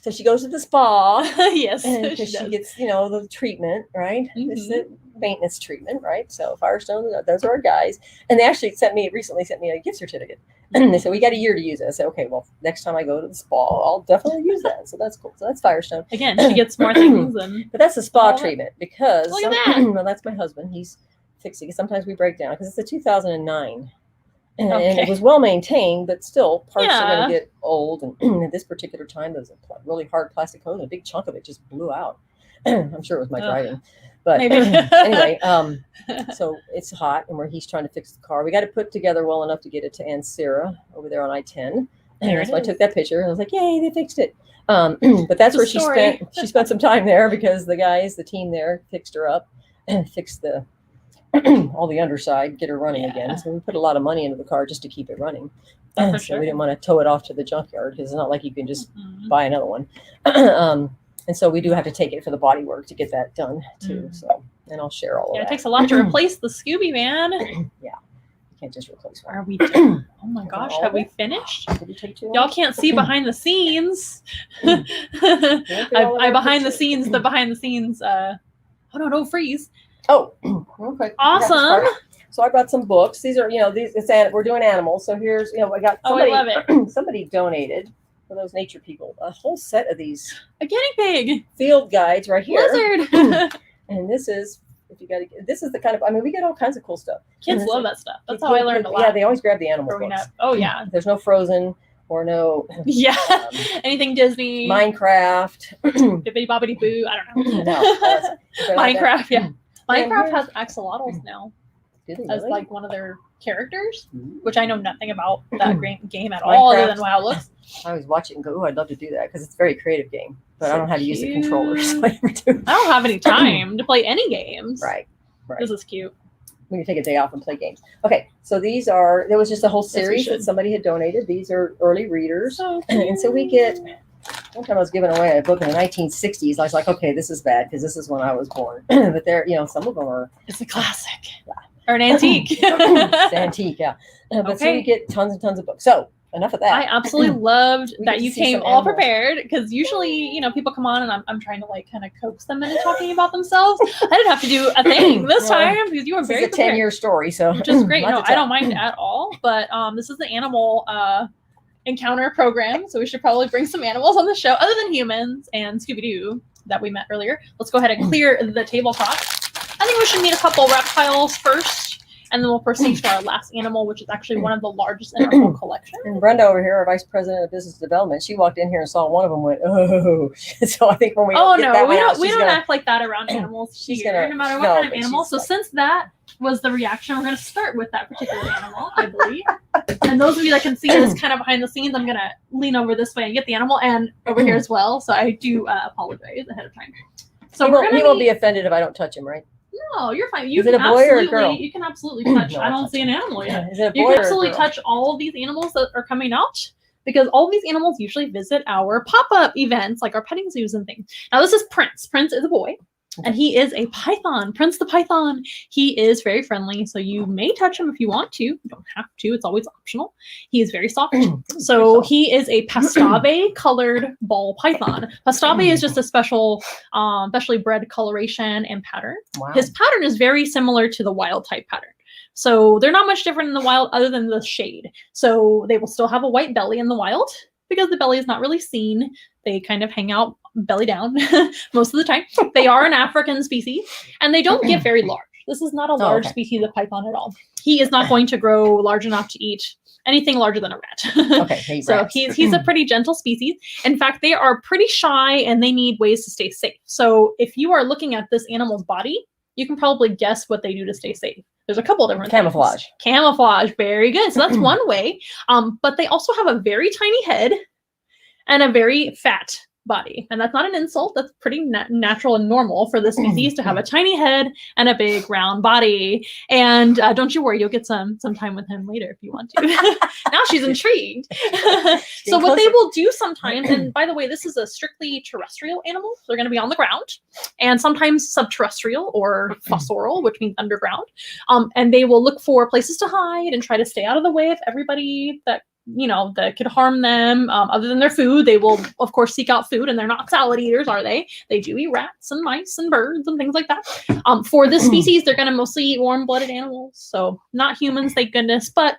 So she goes to the spa. Yes. Because she gets, the treatment, right? It's the maintenance treatment, right? So Firestone, those are our guys. And they actually recently sent me a gift certificate. And they said, we got a year to use it. I said, okay, well, next time I go to the spa, I'll definitely use that. So that's cool. So that's Firestone. Again, she gets more things. But that's a spa treatment because, look at that. Well, that's my husband. He's fixing it. Sometimes we break down because it's a 2009. And it was well maintained, but still parts are going to get old. And at this particular time, there was a really hard plastic hose, and a big chunk of it just blew out. I'm sure it was my driving. But anyway, so it's hot, and he's trying to fix the car. We got it put together well enough to get it to Aunt Sarah over there on I-10. And so I took that picture, and I was like, yay, they fixed it. But that's where she spent some time there because the team there fixed her up and fixed all the underside, get her running again. So we put a lot of money into the car just to keep it running. So we didn't want to tow it off to the junkyard because it's not like you can just buy another one. And so we do have to take it for the body work to get that done too. So, and I'll share all of that. It takes a lot to replace the Scooby van. You can't just replace one. Are we done? Oh my gosh, have we finished? Did we take too long? Y'all can't see behind the scenes. I behind the scenes. Oh no, don't freeze. Oh, okay. Awesome. So I brought some books. These are, we're doing animals. So here's, I got somebody, I love it. Somebody donated for those nature people a whole set of these a guinea pig field guides right here. Lizard. And this is the kind of, we get all kinds of cool stuff. Kids love that stuff. That's how I learned a lot. Yeah, they always grab the animal books. Oh yeah. There's no Frozen or no. Yeah. Anything Disney. Minecraft. Bibbidi Bobbidi Boo. I don't know. No. Minecraft. Yeah. Minecraft has axolotls now as really? like one of their characters, which I know nothing about that game at all, other than how it looks. I always watch it and go, "Oh, I'd love to do that," because it's a very creative game, but I don't know how to use the controller, so I never do. I don't have any time to play any games. Right. This is cute. We can take a day off and play games. Okay, so there was just a whole series that somebody had donated. These are early readers, and so we get. One time I was giving away a book in the 1960s. I was like, okay, this is bad because this is when I was born. But some of them are. It's a classic. Yeah. Or an antique. It's antique, yeah. But so we get tons and tons of books. So enough of that. I absolutely loved that you came all prepared because usually, people come on and I'm trying to kind of coax them into talking about themselves. I didn't have to do a thing this time because you were very prepared. It's a 10-year story, so. Which is great. No, I don't mind at all. But this is the animal encounter program, so we should probably bring some animals on the show other than humans and Scooby-Doo that we met earlier. Let's go ahead and clear the tabletop. I think we should meet a couple reptiles first, and then we'll proceed to our last animal, which is actually one of the largest in our whole collection. And Brenda over here, our vice president of business development, she walked in here and saw one of them went, oh. So I think when we we don't act like that around animals here, no matter what kind of animal. So since that was the reaction, we're going to start with that particular animal, I believe. And those of you that can see this kind of behind the scenes, I'm going to lean over this way and get the animal, and over here as well. So I do apologize ahead of time. So he won't be offended if I don't touch him, right? No, you're fine. Is it a boy or a girl? You can absolutely touch. I don't see an animal yet. Is it a boy you can absolutely or a girl? touch all of these animals that are coming out because all these animals usually visit our pop-up events, like our petting zoos and things. Now this is Prince. Prince is a boy. And he is a python, Prince the python. He is very friendly, so you may touch him if you want to. You don't have to. It's always optional. He is very soft. So he is a pastave colored ball python. Pastave is just a specially bred coloration and pattern. Wow. His pattern is very similar to the wild type pattern. So they're not much different in the wild other than the shade. So they will still have a white belly in the wild because the belly is not really seen. They kind of hang out belly down most of the time. They are an African species and they don't get very large. This is not a large species of python at all. He is not going to grow large enough to eat anything larger than a rat. Okay. So he's a pretty gentle species. In fact, they are pretty shy and they need ways to stay safe. So if you are looking at this animal's body, you can probably guess what they do to stay safe. There's a couple different camouflage. Things. Camouflage, very good. So that's one way. But they also have a very tiny head and a very fat body. And that's not an insult. That's pretty natural and normal for the species to have a tiny head and a big round body. And don't you worry, you'll get some time with him later if you want to. Now she's intrigued. So what they will do sometimes, and by the way, this is a strictly terrestrial animal. They're going to be on the ground and sometimes subterrestrial or fossorial, which means underground. And they will look for places to hide and try to stay out of the way of everybody that could harm them. Other than their food, they will, of course, seek out food, and they're not salad eaters, are they? They do eat rats and mice and birds and things like that. For this species, they're going to mostly eat warm-blooded animals, so not humans, thank goodness, but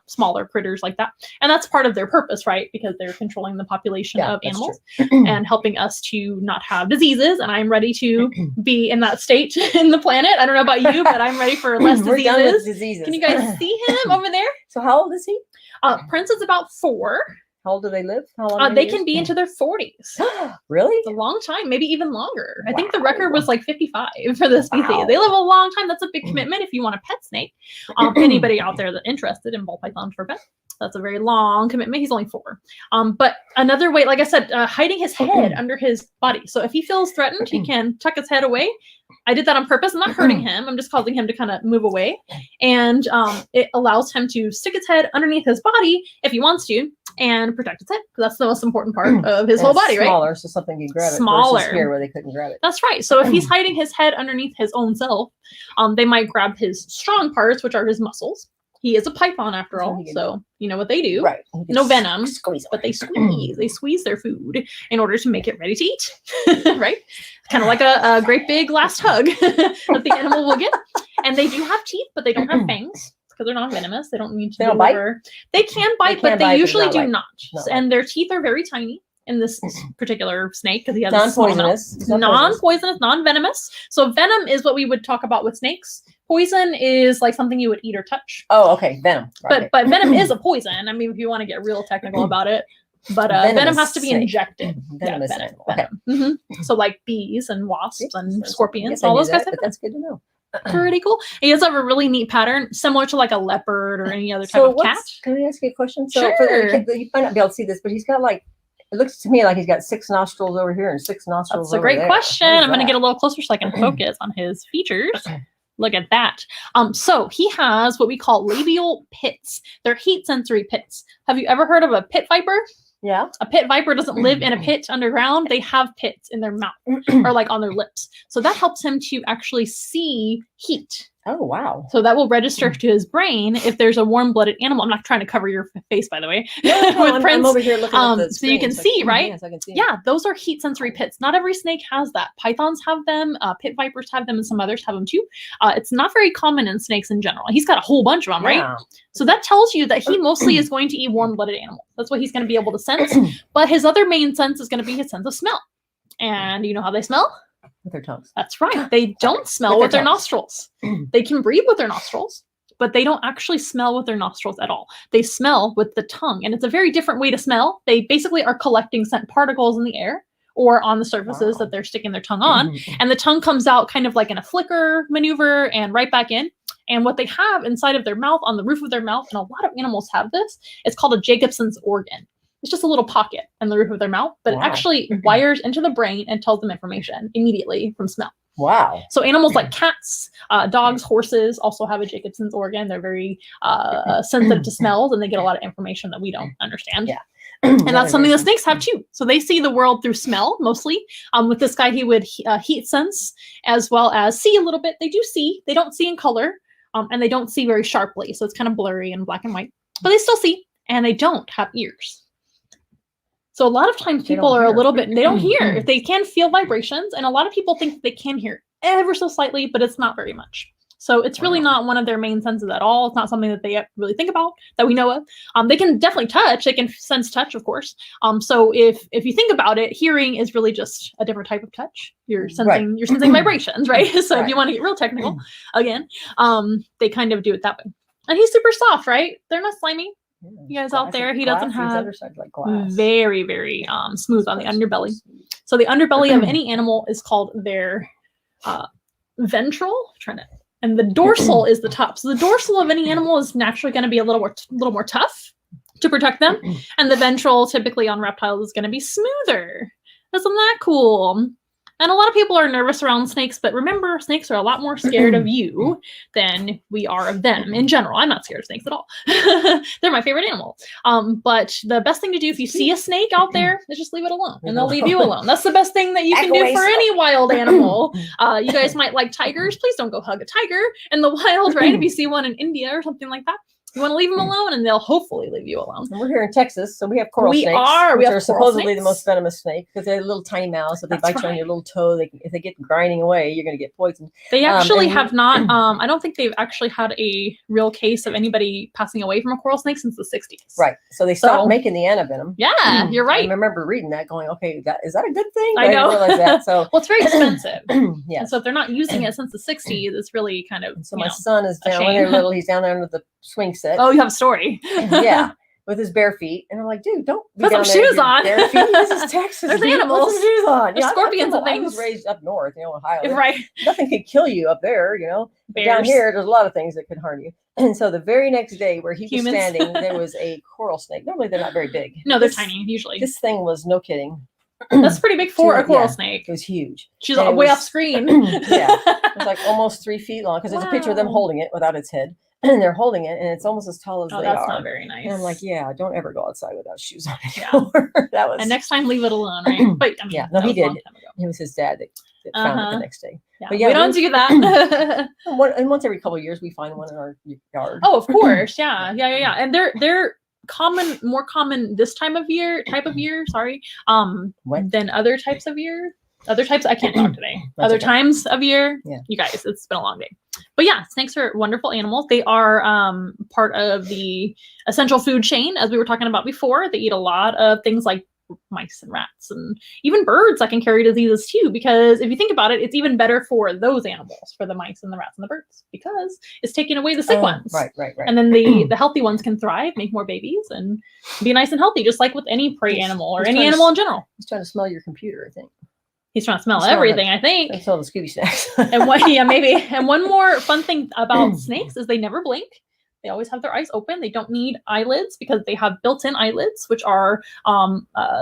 smaller critters like that. And that's part of their purpose, right? Because they're controlling the population of animals and helping us to not have diseases. And I'm ready to be in that state in the planet. I don't know about you, but I'm ready for less diseases. Done with diseases. Can you guys see him over there? So how old is he? Prince is about 4. How old do they live? How long? They can be into their 40s. Really? It's a long time, maybe even longer. I think the record was like 55 for this species. Wow. They live a long time. That's a big commitment if you want a pet snake. Anybody out there that's interested in ball pythons for pets, that's a very long commitment. He's only 4. But another way, like I said, hiding his head under his body. So if he feels threatened, he can tuck his head away. I did that on purpose. I'm not hurting him. I'm just causing him to kind of move away. And it allows him to stick his head underneath his body if he wants to and protect his head. Because that's the most important part of his whole body, right? Smaller, so something you can grab it. Smaller. Versus here where they couldn't grab it. That's right. So if he's hiding his head underneath his own self, they might grab his strong parts, which are his muscles. He is a python after all, so you know what they do. Right. No venom, but they squeeze. They squeeze their food in order to make it ready to eat, right? Kind of like a great big last hug that the animal will get. And they do have teeth, but they don't have fangs because they're not venomous. They don't need to deliver. They can bite, but they usually do not. And their teeth are very tiny. In this particular snake, because he has non-poisonous, non-venomous. So venom is what we would talk about with snakes. Poison is like something you would eat or touch. Oh, okay, venom. But venom is a poison. I mean, if you want to get real technical about it, but venom has to be injected. Venomous venom. Okay. So like bees and wasps and scorpions, all those guys. That's good to know. Pretty cool. He does have a really neat pattern, similar to like a leopard or any other type of cat. Can I ask you a question? So Sure. for the kid, you might not be able to see this, but he's got like. It looks to me like he's got 6 nostrils over here and 6 nostrils over there. That's a great question. I'm going to get a little closer so I can focus on his features. Look at that. So he has what we call labial pits. They're heat sensory pits. Have you ever heard of a pit viper? Yeah. A pit viper doesn't live in a pit underground. They have pits in their mouth or like on their lips. So that helps him to actually see heat. Oh, wow. So that will register to his brain if there's a warm-blooded animal. I'm not trying to cover your face, by the way. No, I'm over here looking at the screen, so you can see, right? Yes, I can see. Yeah, those are heat sensory pits. Not every snake has that. Pythons have them. Pit vipers have them, and some others have them too. It's not very common in snakes in general. He's got a whole bunch of them, right? So that tells you that he mostly is going to eat warm-blooded animals. That's what he's going to be able to sense. But his other main sense is going to be his sense of smell. And you know how they smell? With their tongues. That's right. They don't smell with their nostrils. They can breathe with their nostrils, but they don't actually smell with their nostrils at all. They smell with the tongue, and it's a very different way to smell. They basically are collecting scent particles in the air or on the surfaces that they're sticking their tongue on, and the tongue comes out kind of like in a flicker maneuver and right back in. And what they have inside of their mouth, on the roof of their mouth, and a lot of animals have this, it's called a Jacobson's organ. It's just a little pocket in the roof of their mouth, but it actually wires into the brain and tells them information immediately from smell. Wow. So animals like cats, dogs, horses also have a Jacobson's organ. They're very sensitive to smells, and they get a lot of information that we don't understand. Yeah. And that's something that snakes have too. So they see the world through smell mostly. With this guy, he would heat sense as well as see a little bit. They do see. They don't see in color, and they don't see very sharply. So it's kind of blurry and black and white. But they still see, and they don't have ears. So a lot of times people are a little bit, they don't hear. They can feel vibrations, and a lot of people think they can hear ever so slightly, but it's not very much. So it's really not one of their main senses at all. It's not something that they really think about that we know of. They can definitely touch. They can sense touch, of course. So if you think about it, hearing is really just a different type of touch. You're sensing vibrations, right? So if you want to get real technical, again, they kind of do it that way. And he's super soft, right? They're not slimy. You guys out there, he doesn't have very, very smooth on the underbelly. So the underbelly of any animal is called their ventral. And the dorsal is the top. So the dorsal of any animal is naturally going to be a little more tough to protect them. And the ventral, typically on reptiles, is going to be smoother. Isn't that cool? And a lot of people are nervous around snakes, but remember, snakes are a lot more scared of you than we are of them in general. I'm not scared of snakes at all. They're my favorite animal. But the best thing to do if you see a snake out there is just leave it alone, and they'll leave you alone. That's the best thing that you can do for any wild animal. You guys might like tigers. Please don't go hug a tiger in the wild, right? If you see one in India or something like that. You want to leave them alone, and they'll hopefully leave you alone. And we're here in Texas, so we have coral snakes. Which are supposedly the most venomous snake because they're a little tiny mouse. If they bite you on your little toe, if they get grinding away, you're going to get poisoned. They actually have not. I don't think they've actually had a real case of anybody passing away from a coral snake since the 60s. Right. So they stopped making the antivenom. Yeah, you're right. I remember reading that, going, "Okay, is that a good thing?" I know. I didn't realize that. So well, it's very expensive. Yeah. So if they're not using it since the 60s, it's really kind of. So my son is down when they're little. He's down there under the swing set. Oh, you have a story. Yeah, with his bare feet, and I'm like, dude, don't put some shoes on. Bare feet. This is Texas. There's animals. Put some shoes on. There's scorpions and things. I was raised up north, Ohio. Right. Nothing could kill you up there, Bears. Down here, there's a lot of things that could harm you. And so the very next day, where he was standing, there was a coral snake. Normally, they're not very big. No, they're tiny usually. This thing was no kidding. That's pretty big for a coral snake. It was huge. She's way off screen. Yeah, it was like almost 3 feet long because there's a picture of them holding it without its head. And they're holding it, and it's almost as tall as they are. That's not very nice. And I'm like, yeah, don't ever go outside without shoes on anymore. That was. And next time, leave it alone, right? But I mean, no, he did. It was his dad that found it the next day. Yeah, but we don't do that. And once every couple of years, we find one in our yard. Oh, of course, yeah. And they're more common this type of year, than other types of year. Other types, I can't talk today. Other times of year, you guys, it's been a long day. But yeah, snakes are wonderful animals. They are part of the essential food chain, as we were talking about before. They eat a lot of things like mice and rats and even birds that can carry diseases too, because if you think about it, it's even better for those animals, for the mice and the rats and the birds, because it's taking away the sick ones. Right. And then the healthy ones can thrive, make more babies, and be nice and healthy, just like with any prey animal or any animal in general. He's trying to smell your computer, I think. He's trying to smell everything, I think. That's all the Scooby snacks. Maybe. And one more fun thing about snakes is they never blink. They always have their eyes open. They don't need eyelids because they have built-in eyelids, which are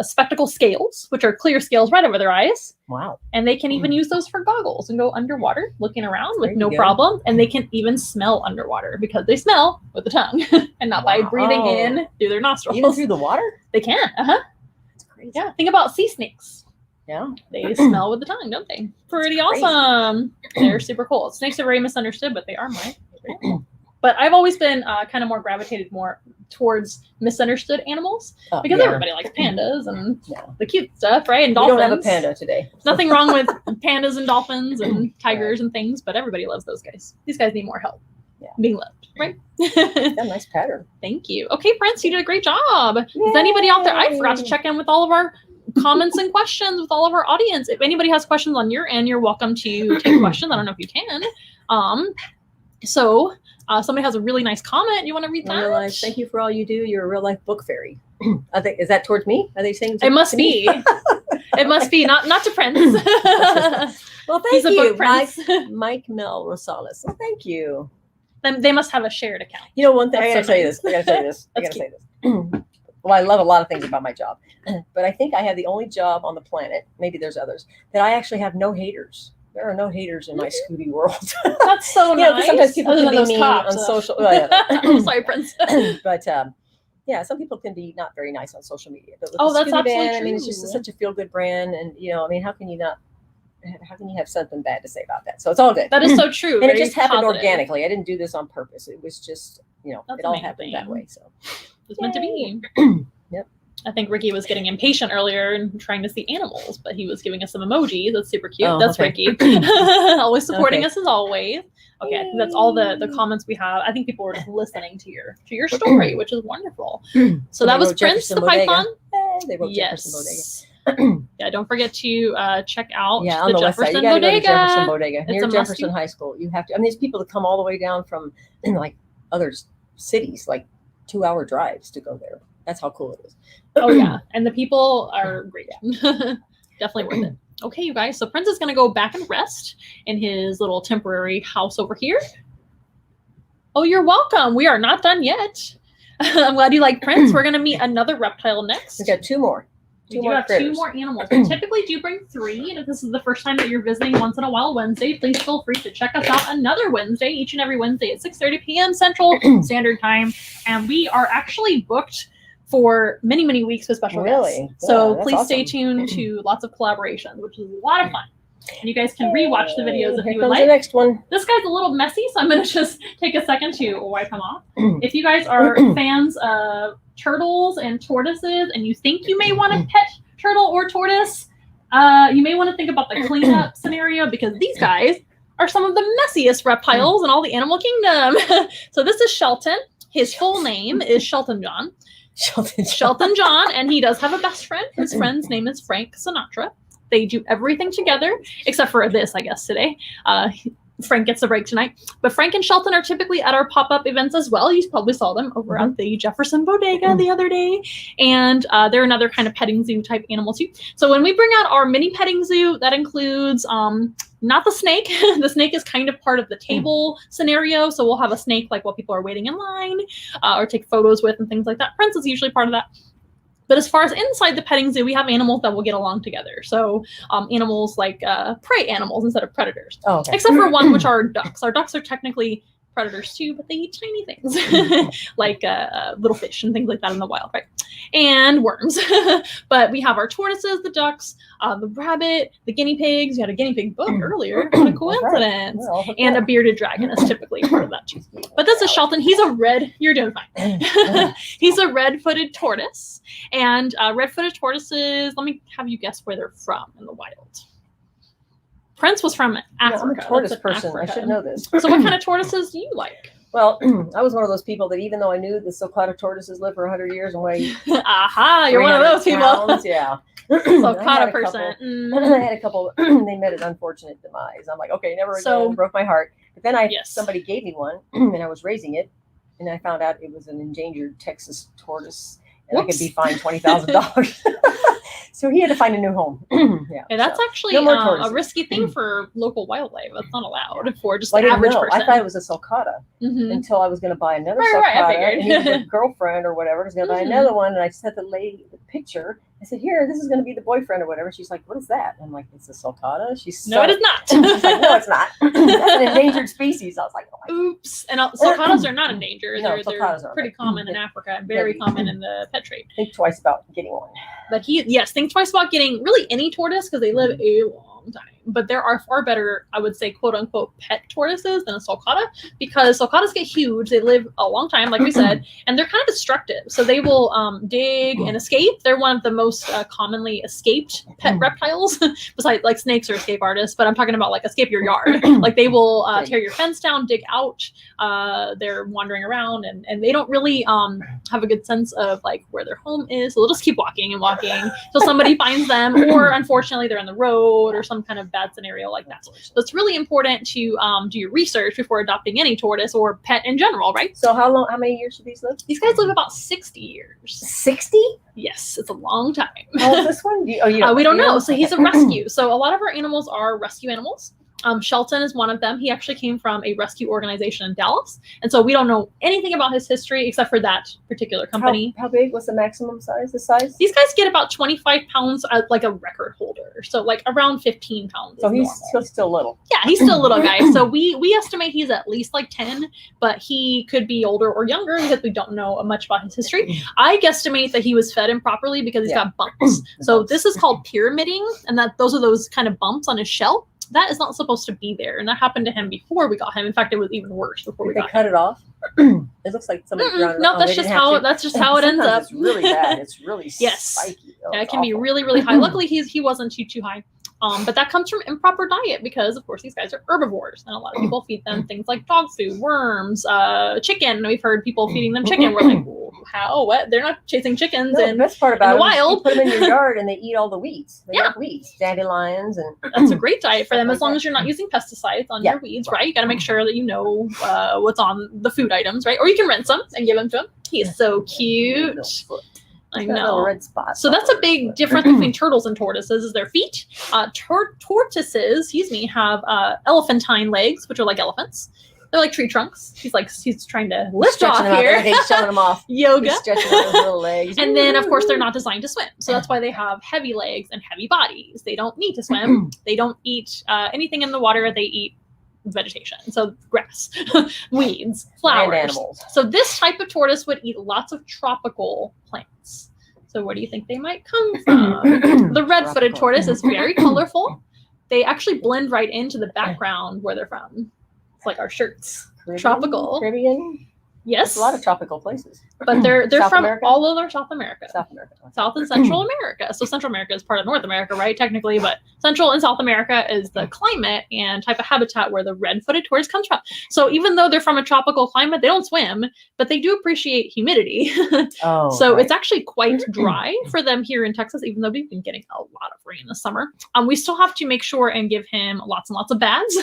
spectacle scales, which are clear scales right over their eyes. Wow. And they can even use those for goggles and go underwater looking around with no problem. And they can even smell underwater because they smell with the tongue and not by breathing in through their nostrils. Even through the water? They can. That's crazy. Yeah. Think about sea snakes. Yeah, they smell with the tongue, don't they? Pretty awesome. They're super cool. Snakes are very misunderstood, but they are my favorite. But I've always been kind of more gravitated more towards misunderstood animals because everybody likes pandas and the cute stuff, right? And dolphins. We don't have a panda today. Nothing wrong with pandas and dolphins and tigers and things, but everybody loves those guys. These guys need more help being loved, right? Nice pattern. Thank you. Okay, Prince, you did a great job. Yay. Is anybody out there? I forgot to check in with all of our comments and questions with all of our audience. If anybody has questions on your end, you're welcome to take questions. I don't know if you can. So somebody has a really nice comment. You want to read that? Real life. Thank you for all you do. You're a real life book fairy. I think, is that towards me? Are they saying it must be? It must be not to Prince. Well, thank you, Mike Mel Rosales. Well, thank you. Then they must have a shared account. One thing I gotta tell you this. I gotta say this. Well, I love a lot of things about my job, but I think I have the only job on the planet, maybe there's others, that I actually have no haters. There are no haters in my Scooby world. That's so You know, 'cause nice. sometimes people Other can than be those mean cops, on social. Oh, Sorry, Prince. but yeah, some people can be not very nice on social media. But with Oh, the that's Scooby absolutely band, I mean, it's just true. such a feel good brand, and you know, I mean, how can you have something bad to say about that? So it's all good. That is so true. And it Very just happened positive. organically. I didn't do this on purpose. It was just, you know, That's it all happened that amazing. way. So It's meant to be. Yep. I think Ricky was getting impatient earlier and trying to see animals, but he was giving us some emojis. That's super cute. Oh, That's okay. Ricky. Always supporting Okay. us as always. Okay, I think that's all the comments we have. I think people were just listening to your story, which is wonderful. So that was wrote Prince Jefferson the Bodega. Python. They wrote Jefferson Bodega. Yes. Yeah, don't forget to check out Yeah, on the the west side. Jefferson You got to go to Bodega. Jefferson Bodega It's near a Jefferson must-do. High School. You have to. I mean, there's people that come all the way down from like other cities, like 2-hour drives to go there. That's how cool it is. Oh yeah, and the people are great. Definitely worth it. Okay, you guys. So Prince is going to go back and rest in his little temporary house over here. Oh, you're welcome. We are not done yet. I'm glad you like Prince. We're going to meet another reptile next. We got 2 more. We Two do more have critters. 2 more animals. We typically do bring 3. And if this is the first time that you're visiting Once in a While Wednesday, please feel free to check us out another Wednesday, each and every Wednesday at 6:30 p.m. Central Standard Time. And we are actually booked for many, many weeks with special Really? guests. So Yeah, please that's stay awesome. tuned to lots of collaborations, which is a lot of fun. And you guys can rewatch the videos if Here you would comes like. the next one. This guy's a little messy, so I'm going to just take a second to wipe him off. If you guys are fans of turtles and tortoises and you think you may want to pet turtle or tortoise, you may want to think about the cleanup scenario because these guys are some of the messiest reptiles in all the animal kingdom. So this is Shelton. His full name is Shelton John. Shelton John, and he does have a best friend. His friend's name is Frank Sinatra. They do everything together, except for this, I guess, today. Frank gets a break tonight. But Frank and Shelton are typically at our pop-up events as well. You probably saw them over at the Jefferson Bodega the other day. And they're another kind of petting zoo type animal too. So when we bring out our mini petting zoo, that includes not the snake. The snake is kind of part of the table scenario. So we'll have a snake like while people are waiting in line or take photos with and things like that. Prince is usually part of that. But as far as inside the petting zoo, we have animals that will get along together. So animals like prey animals instead of predators. Oh, okay. Except for one, which are ducks. Our ducks are technically predators too, but they eat tiny things like little fish and things like that in the wild, right? And worms. But we have our tortoises, the ducks, the rabbit, the guinea pigs. We had a guinea pig book earlier. What a coincidence. Well, And a bearded dragon is typically part of that too. But this is Shelton. He's a red, you're doing fine. He's a red-footed tortoise. And red-footed tortoises, let me have you guess where they're from in the wild. Prince was from Africa. I'm a tortoise That's in person. Africa. I should know this. So what kind of tortoises do you like? Well, I was one of those people that even though I knew the sulcata tortoises live for 100 years and weigh Aha, you're one of those 300 people. pounds, yeah. Sulcata person. I had a couple. They met an unfortunate demise. I'm like, okay, never again. So- Broke my heart. But then Yes. somebody gave me one, and I was raising it, and I found out it was an endangered Texas tortoise, and I could be fined $20,000. So he had to find a new home. Yeah, And that's so. actually No more a tortoises. risky thing for local wildlife. That's not allowed for just Well, I the didn't average know. person. I thought it was a sulcata Mhm. until I was going to buy another Right, sulcata. I figured. And he was a girlfriend or whatever was going to buy Mhm. another one, and I sent the lady the picture. I said, "Here, this is going to be the boyfriend or whatever." She's like, "What is that?" And I'm like, "It's a sulcata." She's No, it is not. She's like, "No, it's not. That's an endangered species." I was like, "Oh my." Oops. And sulcatas are not endangered. No, They're sulcatas aren't. pretty common in Africa and very common in the pet trade. Think twice about getting one. But think twice about getting really any tortoise because they live a long time. But there are far better, I would say, quote unquote, pet tortoises than a sulcata because sulcatas get huge. They live a long time, like we said, and they're kind of destructive. So they will dig and escape. They're one of the most commonly escaped pet reptiles, besides like snakes are escape artists. But I'm talking about like escape your yard. Like they will tear your fence down, dig out. They're wandering around, and they don't really have a good sense of like where their home is. So they'll just keep walking and walking till somebody finds them, or unfortunately they're in the road or some kind of bad scenario like that. So it's really important to do your research before adopting any tortoise or pet in general, right? So how many years do these live? These guys live about 60 years. 60? Yes, it's a long time. How old is this one? You We don't know. So he's a Okay. rescue. So a lot of our animals are rescue animals. Shelton is one of them. He actually came from a rescue organization in Dallas. And so we don't know anything about his history except for that particular company. How big was the maximum size? The size? These guys get about 25 pounds as like a record holder. So like around 15 pounds. So he's still little. Yeah, he's still a little guy. So we estimate he's at least like 10, but he could be older or younger because we don't know much about his history. I guesstimate that he was fed improperly because he's got bumps. So this is called pyramiding, and those are those kind of bumps on his shell. That is not supposed to be there, and that happened to him before we got him. In fact, it was even worse before we got him. They cut it off. It looks like somebody. No, that's just how it ends up. It's really bad. It's really spiky. Yeah, it can be really, really high. Luckily, he wasn't too high. But that comes from improper diet because, of course, these guys are herbivores, and a lot of people feed them things like dog food, worms, chicken. We've heard people feeding them chicken. We're like, how? What? They're not chasing chickens the best part about in the wild. You put them in your yard and they eat all the weeds. They eat weeds, dandelions, and that's a great diet for them as long as you're not using pesticides on your weeds, right? You got to make sure that you know what's on the food items, right? Or you can rent some and give them to him. He's so cute. I know. Red spots. So that's a big difference between turtles and tortoises is their feet. Tortoises, have elephantine legs, which are like elephants. They're like tree trunks. He's trying to lift off here. He's showing them off. Yoga. He's stretching out his little legs. And then, of course, they're not designed to swim. So that's why they have heavy legs and heavy bodies. They don't need to swim. They don't eat anything in the water. They eat vegetation. So grass, weeds, flowers. And animals. So this type of tortoise would eat lots of tropical plants. So where do you think they might come from? The red-footed tortoise is very colorful. They actually blend right into the background where they're from. It's like our shirts. Tropical. Caribbean? Yes. There's a lot of tropical places. But they're from America? all over South America. South and Central America. So Central America is part of North America, right? Technically, but Central and South America is the climate and type of habitat where the red-footed tortoise comes from. So even though they're from a tropical climate, they don't swim, but they do appreciate humidity. It's actually quite dry for them here in Texas, even though we've been getting a lot of rain this summer. We still have to make sure and give him lots and lots of baths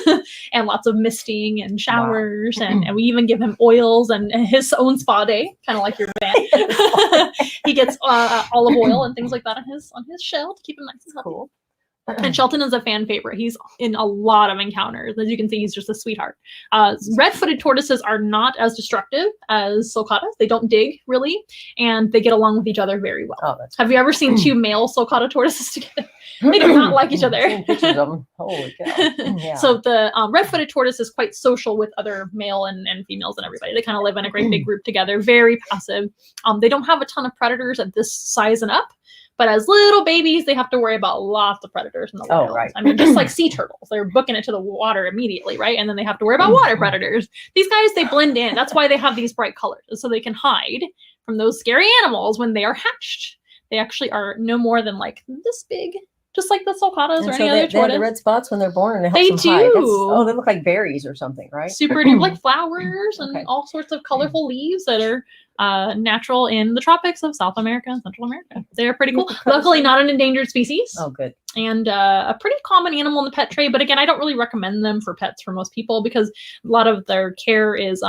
and lots of misting and showers. And we even give him oils and his own spa day, kind of like your van. He gets olive oil and things like that on his shell to keep him nice and healthy. Cool. And Shelton is a fan favorite. He's in a lot of encounters. As you can see, he's just a sweetheart. Red-footed tortoises are not as destructive as sulcatas. They don't dig, really, and they get along with each other very well. Have you ever seen two male sulcata tortoises together? They do not like each other. Pictures of them. Holy cow. Yeah. So the red-footed tortoise is quite social with other male and females and everybody. They kind of live in a great big group together, very passive. They don't have a ton of predators at this size and up. But as little babies, they have to worry about lots of predators in the wild. Right. I mean, just like sea turtles, they're booking it to the water immediately, right? And then they have to worry about water predators. These guys, they blend in. That's why they have these bright colors, so they can hide from those scary animals when they are hatched. They actually are no more than like this big, just like the sulcatas or any other tortoise. They have the red spots when they're born, and they do. They look like berries or something, right? Super like flowers and all sorts of colorful leaves that are natural in the tropics of South America and Central America. They're pretty cool. Luckily, not an endangered species. Oh, good. And a pretty common animal in the pet trade. But again, I don't really recommend them for pets for most people because a lot of their care is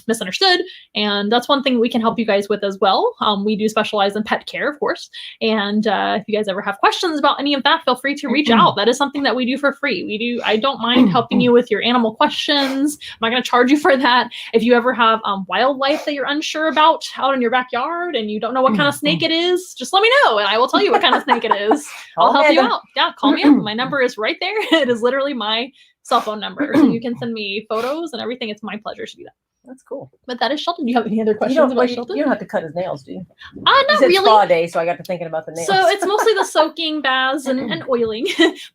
misunderstood. And that's one thing we can help you guys with as well. We do specialize in pet care, of course. And if you guys ever have questions about any of that, feel free to reach out. That is something that we do for free. I don't mind helping you with your animal questions. I'm not going to charge you for that. If you ever have wildlife that you're unsure about out in your backyard and you don't know what kind of snake it is, just let me know and I will tell you what kind of snake it is. I'll help you out. Yeah, call me up. My number is right there. It is literally my cell phone number. So you can send me photos and everything. It's my pleasure to do that. That's cool. But that is Shelton. Do you have any other questions about Shelton? You don't have to cut his nails, do you? Not really. Spa day, so I got to thinking about the nails. So it's mostly the soaking, baths, and oiling.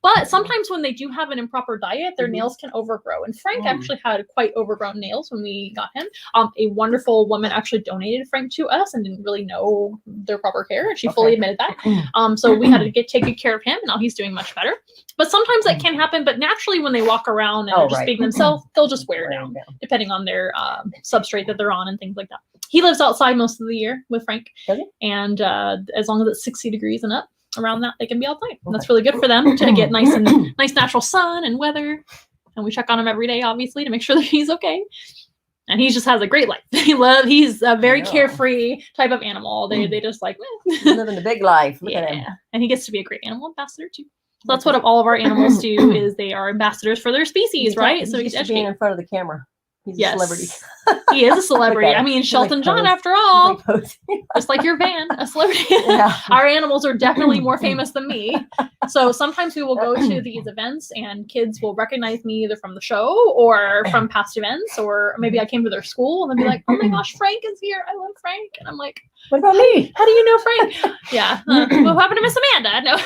But sometimes when they do have an improper diet, their nails can overgrow. And Frank actually had quite overgrown nails when we got him. A wonderful woman actually donated Frank to us and didn't really know their proper care. And she fully admitted that. So we had to take good care of him. Now he's doing much better. But sometimes that can happen. But naturally, when they walk around and are just being themselves, they'll just wear down, depending on their substrate that they're on and things like that. He lives outside most of the year with Frank. And as long as it's 60 degrees and up, around that, they can be outside. And that's really good for them to get nice natural sun and weather. And we check on him every day, obviously, to make sure that he's okay. And he just has a great life. He's a very carefree type of animal. They just like living the big life. Look at him. And he gets to be a great animal ambassador too. So that's what all of our animals do, is they are ambassadors for their species, right? So he's being in front of the camera. He's a celebrity. He is a celebrity. I mean, Shelton John, after all, just like your van, a celebrity. Yeah. Our animals are definitely more famous than me. So sometimes we will go to these events and kids will recognize me either from the show or from past events, or maybe I came to their school and they'll be like, oh my gosh, Frank is here. I love Frank. And I'm like, what about me? How do you know Frank? Yeah. What happened to Miss Amanda? No.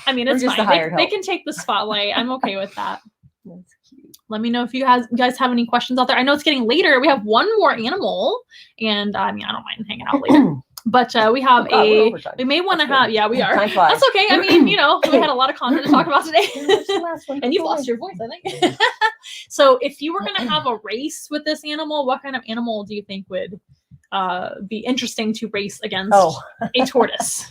I mean, it's fine. They can take the spotlight. I'm okay with that. That's cute. Let me know if you guys have any questions out there. I know it's getting later. We have one more animal, and I mean, I don't mind hanging out later. But we have we may want to have, we are. That's okay. I mean, we had a lot of content to talk about today. And you've lost your voice, I think. So if you were going to have a race with this animal, what kind of animal do you think would be interesting to race against a tortoise?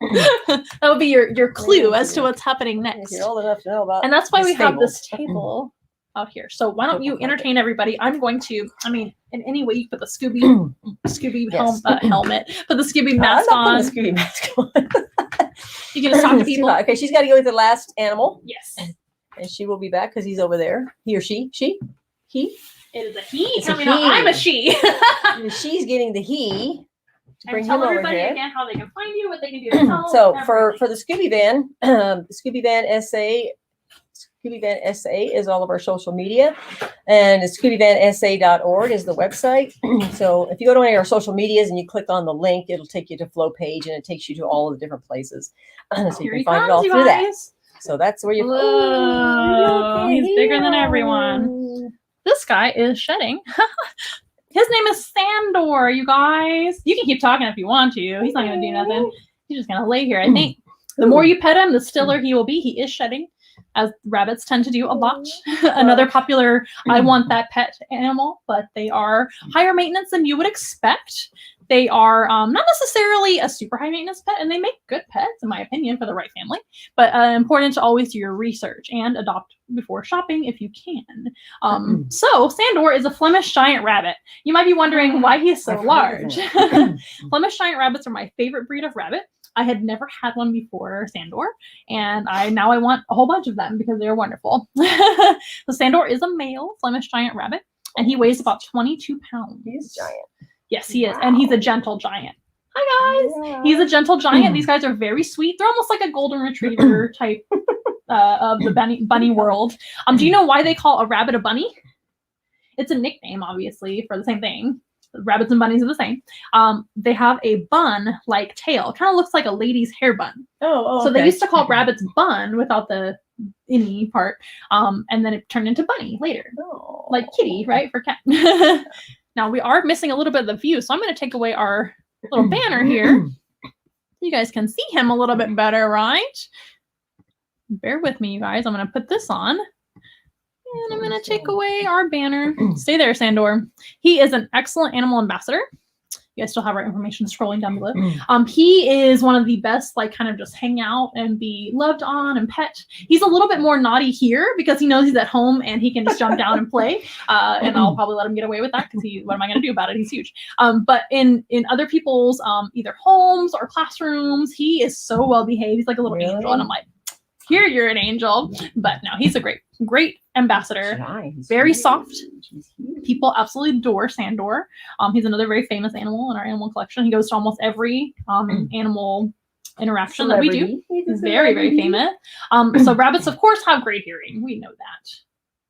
That would be your clue as to what's happening next. You're old enough to know about. And that's why we have this table out here. So why don't you entertain everybody? I'm going to, I mean, in any way you put the Scooby helmet, put the Scooby mask on. The Scooby mask on. You can just talk to people. Okay, she's got to go with the last animal. Yes. And she will be back because he's over there. He or she? He? It is a he. I mean, I'm a she. She's getting the he. And tell everybody again how they can find you, what they can do to help. So for the Scooby Van, the Scooby Van SA is all of our social media, and it's ScoobyVanSA.org is the website. So if you go to any of our social medias and you click on the link, it'll take you to Flow page, and it takes you to all of the different places. So you can find it all through that. So that's where you. Whoa, he's bigger than everyone. This guy is shedding. His name is Sandor, you guys. You can keep talking if you want to. He's not going to do nothing. He's just going to lay here, I think. The more you pet him, the stiller he will be. He is shedding, as rabbits tend to do a lot. Another popular, I want that pet animal, but they are higher maintenance than you would expect. They are not necessarily a super high maintenance pet, and they make good pets, in my opinion, for the right family. But important to always do your research and adopt before shopping if you can. So Sandor is a Flemish giant rabbit. You might be wondering why he is so large. Flemish giant rabbits are my favorite breed of rabbit. I had never had one before Sandor, and now I want a whole bunch of them because they're wonderful. So Sandor is a male Flemish giant rabbit, and he weighs about 22 pounds. He's giant. Yes, he is. And he's a gentle giant. Hi, guys. Yeah. He's a gentle giant. These guys are very sweet. They're almost like a golden retriever type of the bunny world. Do you know why they call a rabbit a bunny? It's a nickname, obviously, for the same thing. Rabbits and bunnies are the same. They have a bun-like tail. It kind of looks like a lady's hair bun. So they used to call rabbits bun without the any part. And then it turned into bunny later. Like kitty, right? For cat. Now, we are missing a little bit of the view, so I'm going to take away our little banner here. You guys can see him a little bit better, right? Bear with me, you guys. I'm going to put this on. And I'm going to take away our banner. Stay there, Sandor. He is an excellent animal ambassador. You guys still have our information scrolling down below. He is one of the best, like, kind of just hang out and be loved on and pet. He's a little bit more naughty here because he knows he's at home and he can just jump down and play. And I'll probably let him get away with that because what am I going to do about it? He's huge. But in other people's either homes or classrooms, he is so well behaved. He's like a little angel. And I'm like, here, you're an angel. But no, he's a great ambassador. Very soft. People absolutely adore Sandor. He's another very famous animal in our animal collection. He goes to almost every animal interaction that we do. He's very, very famous. So rabbits, of course, have great hearing. We know that.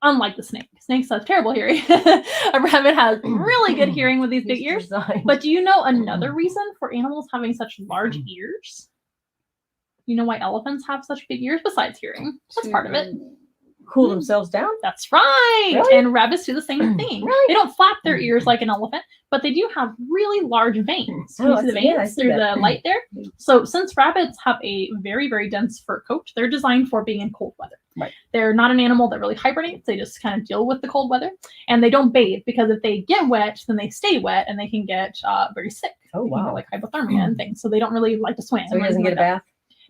Unlike the snake. Snakes have terrible hearing. A rabbit has really good hearing with these big ears. But do you know another reason for animals having such large ears? You know why elephants have such big ears besides hearing? That's part of it. Cool themselves down? That's right. Really? And rabbits do the same thing. Really? They don't flap their ears like an elephant, but they do have really large veins. You see the veins through the light there? So since rabbits have a very, very dense fur coat, they're designed for being in cold weather. Right. They're not an animal that really hibernates. They just kind of deal with the cold weather. And they don't bathe because if they get wet, then they stay wet and they can get very sick. Oh, wow. Like hypothermia and things. So they don't really like to swim. So he doesn't get a bath?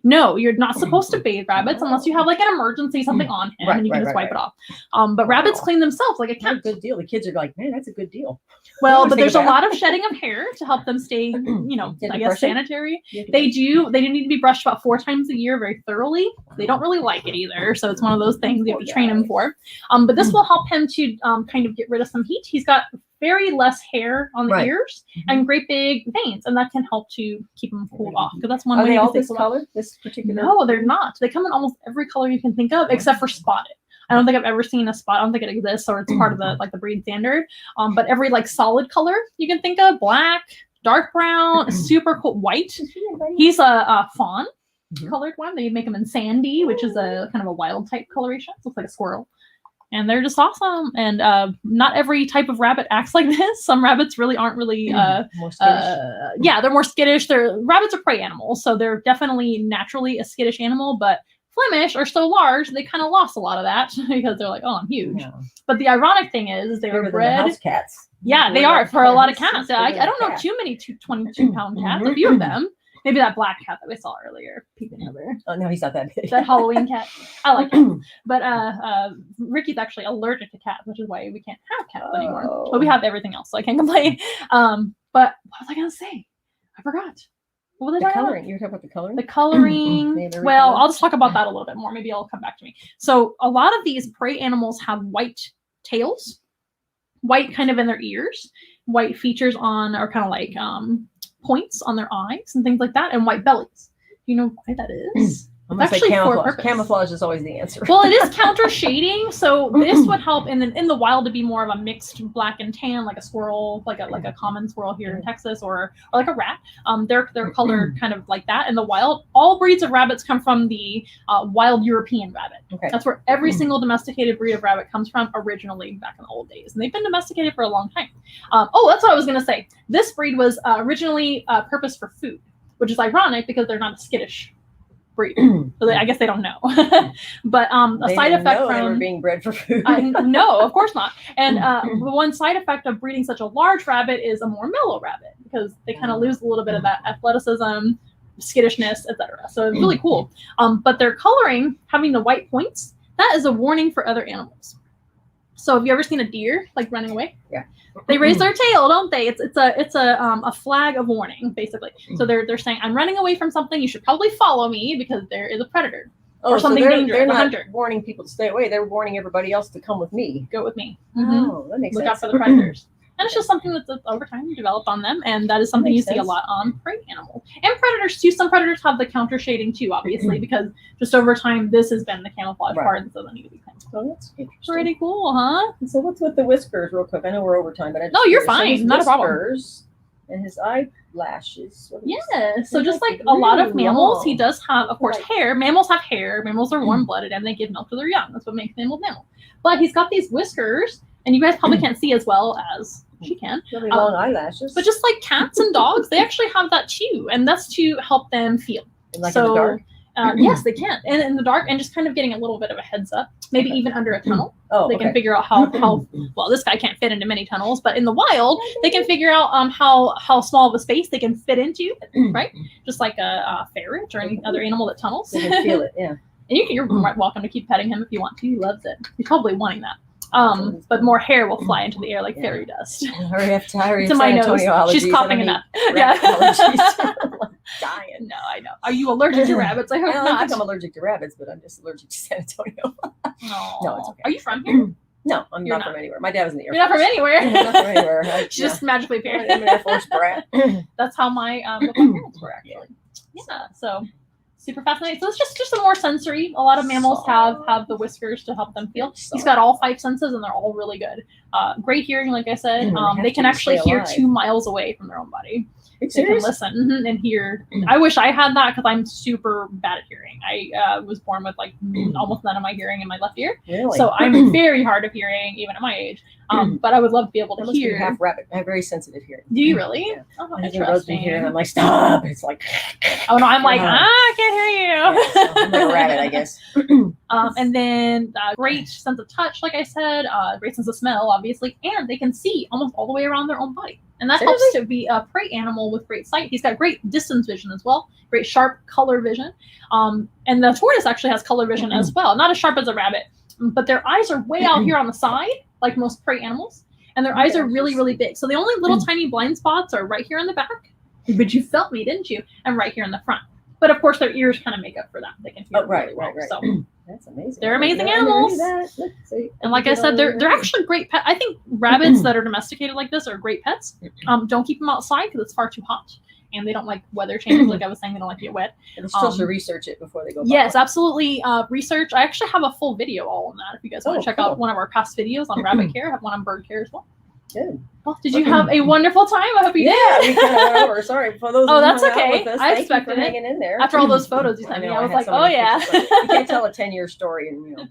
No, you're not supposed to bathe rabbits unless you have like an emergency, something on him, and you can just wipe it off. But rabbits clean themselves like a cat. Good deal. The kids are like, man, that's a good deal. Well, but there's a lot of shedding of hair to help them stay, I guess, sanitary. They do need to be brushed about 4 times a year very thoroughly. They don't really like it either. So it's one of those things you have to train him for. But this will help him to kind of get rid of some heat. He's got very less hair on the ears and great big veins, and that can help to keep them cooled off. Because that's one way. Are they all this color? This particular? No, they're not. They come in almost every color you can think of, except for spotted. I don't think I've ever seen a spot. I don't think it exists, or it's part of the breed standard. But every like solid color you can think of: black, dark brown, super cool, white. He's a fawn colored one. They make them in sandy, which is a kind of a wild type coloration. It looks like a squirrel. And they're just awesome. And not every type of rabbit acts like this. Some rabbits really aren't really, more skittish. They're more skittish. Rabbits are prey animals, so they're definitely naturally a skittish animal. But Flemish are so large, they kind of lost a lot that because they're like, oh, I'm huge. Yeah. But the ironic thing is they were bred. House cats. Yeah, they are for a lot of cats. I don't know too many 22-pound cats. A few of them. Maybe that black cat that we saw earlier peeping over. Oh no, he's not that big. That Halloween cat. I like him. But Ricky's actually allergic to cats, which is why we can't have cats anymore. But we have everything else, so I can't complain. But what was I gonna say? I forgot. What was the coloring? You were talking about the coloring? The coloring. Well, I'll just talk about that a little bit more. Maybe it'll come back to me. So a lot of these prey animals have white tails, white kind of in their ears, white features on, or kind of like points on their eyes and things like that, and white bellies. Do you know why that is? I'm gonna say camouflage. Camouflage is always the answer. Well, it is counter shading, so this would help in the wild to be more of a mixed black and tan, like a squirrel, like a common squirrel here in Texas, or like a rat. They're colored kind of like that. In the wild, all breeds of rabbits come from the wild European rabbit. Okay. That's where every single domesticated breed of rabbit comes from originally back in the old days, and they've been domesticated for a long time. That's what I was gonna say. This breed was originally purposed for food, which is ironic because they're not a skittish breed. So I guess they don't know. But a side effect from they were being bred for food. No, of course not. And one side effect of breeding such a large rabbit is a more mellow rabbit, because they kind of lose a little bit of that athleticism, skittishness, etc. So it's really cool. But their coloring, having the white points, that is a warning for other animals. So have you ever seen a deer like running away? Yeah. They raise their tail, don't they? It's a flag of warning, basically. So they're saying, I'm running away from something. You should probably follow me because there is a predator or something dangerous. They're not warning people to stay away. They're warning everybody else to come with me. Go with me. Oh, that makes sense. Look out for the predators. And it's just something that's over time developed on them, and that is something you see a lot on prey animals and predators too. Some predators have the counter shading too, obviously, because just over time this has been the camouflage part, and so they need to be cleaned. So that's interesting. Pretty cool, huh? So what's with the whiskers, real quick? I know we're over time, but no, you're fine. Not a problem. And his eyelashes. Yeah. So just like a lot of mammals, he does have, of course, hair. Mammals have hair. Mammals are warm-blooded, and they give milk to their young. That's what makes mammals mammal. But he's got these whiskers, and you guys probably can't see as well as she can. Really long eyelashes. But just like cats and dogs, they actually have that too, and that's to help them feel. Like in the dark? Yes, they can. And in the dark, and just kind of getting a little bit of a heads up, maybe even under a tunnel. They can figure out how well, this guy can't fit into many tunnels, but in the wild, they can figure out how small of a space they can fit into, right? Just like a ferret or any other animal that tunnels. They can feel it, yeah. And you're welcome to keep petting him if you want to. He loves it. He's probably wanting that. But more hair will fly into the air like fairy dust. Hurry up to my nose. She's coughing enough. Yeah. Dying. No, I know. Are you allergic to rabbits? I hope not. I don't think I'm allergic to rabbits, but I'm just allergic to San Antonio. No, it's okay. Are you from here? No, I'm not from anywhere. My dad was in the Air Force. You're not from anywhere? I'm not from anywhere. She's just magically appeared. I'm an Air Force brat. That's how my parents were, actually. Yeah, so super fascinating. So it's just a more sensory. A lot of mammals have the whiskers to help them feel. He's got all 5 senses, and they're all really good. Great hearing, like I said. They can actually hear 2 miles away from their own body. They can listen and hear. I wish I had that, because I'm super bad at hearing. I was born with like almost none of my hearing in my left ear. Really? So I'm very hard of hearing, even at my age. But I would love to be able to hear. Half rabbit. I have very sensitive hearing. Do you really? Yeah. Oh, interesting. Here, and I'm like, stop. It's like, oh no, I'm like, I can't hear you. Yeah, so I'm like a rabbit, I guess. And then great sense of touch, like I said, great sense of smell, obviously, and they can see almost all the way around their own body. And that helps to be a prey animal with great sight. He's got great distance vision as well, great sharp color vision. And the tortoise actually has color vision as well. Not as sharp as a rabbit, but their eyes are way out here on the side, like most prey animals. And their eyes are really, really big. So the only little tiny blind spots are right here in the back. But you felt me, didn't you? And right here in the front. But of course, their ears kind of make up for that. They can hear really well. So that's amazing. They're amazing animals. And like I said, they're actually great pets. I think rabbits that are domesticated like this are great pets. Don't keep them outside because it's far too hot. And they don't like weather changes. Like I was saying, they don't like to get wet. And they still should research it before they go. Yes, absolutely. Research. I actually have a full video all on that. If you guys want to check out one of our past videos on rabbit care, I have one on bird care as well. Good. Well, did you have a wonderful time? I hope you did. Yeah, we kind of went over. Sorry for those. Oh, that's okay. With us. I Expected expected it. Hanging in there After all those photos you sent me, I was like, oh yeah. You can't tell a 10-year story, and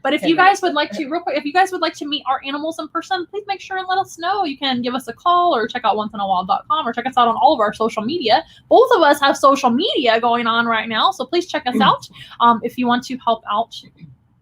But if you guys would like to, real quick, if you guys would like to meet our animals in person, please make sure and let us know. You can give us a call or check out onceinawild.com or check us out on all of our social media. Both of us have social media going on right now, so please check us out. If you want to help out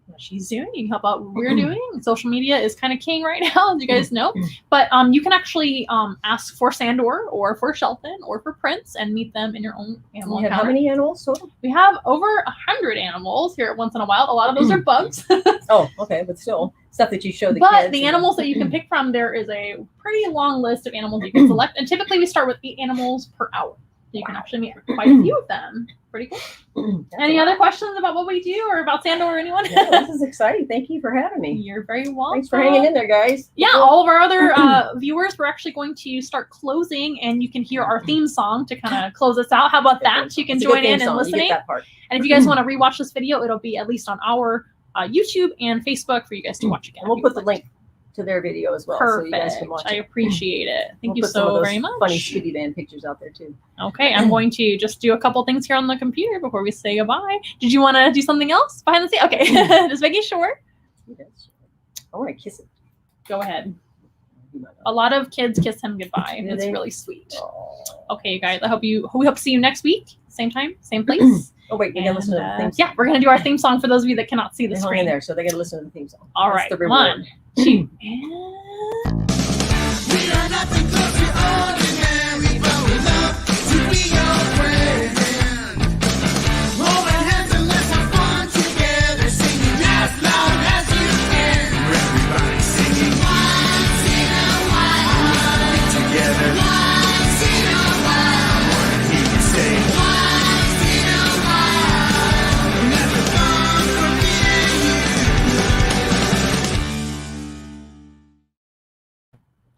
what she's doing, you can help out what we're doing. Social media is kind of king right now, as you guys know. But you can actually ask for Sandor or for Shelton or for Prince and meet them in your own animal encounter. How many animals total? We have over 100 animals here at Once in a Wild. A lot of those are bugs. Oh, okay, but still stuff that you show the kids. But But the animals that you can pick from, there is a pretty long list of animals you can select. And typically we start with 8 animals per hour. So you can actually meet quite a few of them. Pretty cool. Any other questions about what we do or about Sandor or anyone? No, this is exciting. Thank you for having me. You're very welcome. Thanks for hanging in there, guys. Yeah, all of our other viewers, we're actually going to start closing, and you can hear our theme song to kind of close us out. How about that? You can join in and listening. And if you guys want to rewatch this video, it'll be at least on our YouTube and Facebook for you guys to watch again. And we'll put the link to their video as well. Perfect. So you guys can watch it. I appreciate it. Thank you put so very much. Funny Scooby Van pictures out there too. Okay, I'm going to just do a couple things here on the computer before we say goodbye. Did you want to do something else behind the scenes? Okay, just making sure. I want to kiss it. Go ahead. A lot of kids kiss him goodbye. It's really sweet. Okay, you guys. We hope to see you next week. Same time, same place. Oh wait, we gotta listen to the theme song. Yeah, we're gonna do our theme song for those of you that cannot see the screen. In there, so they gotta listen to the theme song. All right, 1, 2, and. We are nothing close to ordinary, but we love to be your friend. Hold our hands and let's have fun together, singing as loud as you can. Everybody singing once in a while. Together. Once in a while. I wanna hear you say once in a while. Never gone from me and you.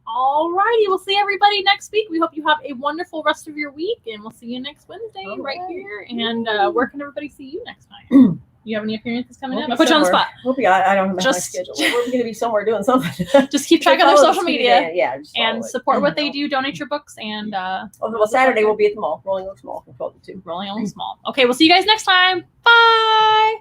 Alrighty, we'll see everybody next week. We hope you have a wonderful rest of your week, and we'll see you next Wednesday right here. And where can everybody see you next time? You have any appearances coming up? I put you on the spot. I don't have my schedule. We're going to be somewhere doing something. Just keep track of their social media. Yeah, and support what they do. Donate your books. And well, Saturday we'll be at the mall, Rolling Oaks Mall from 12 to 2. Rolling Oaks Mall. Okay, we'll see you guys next time. Bye.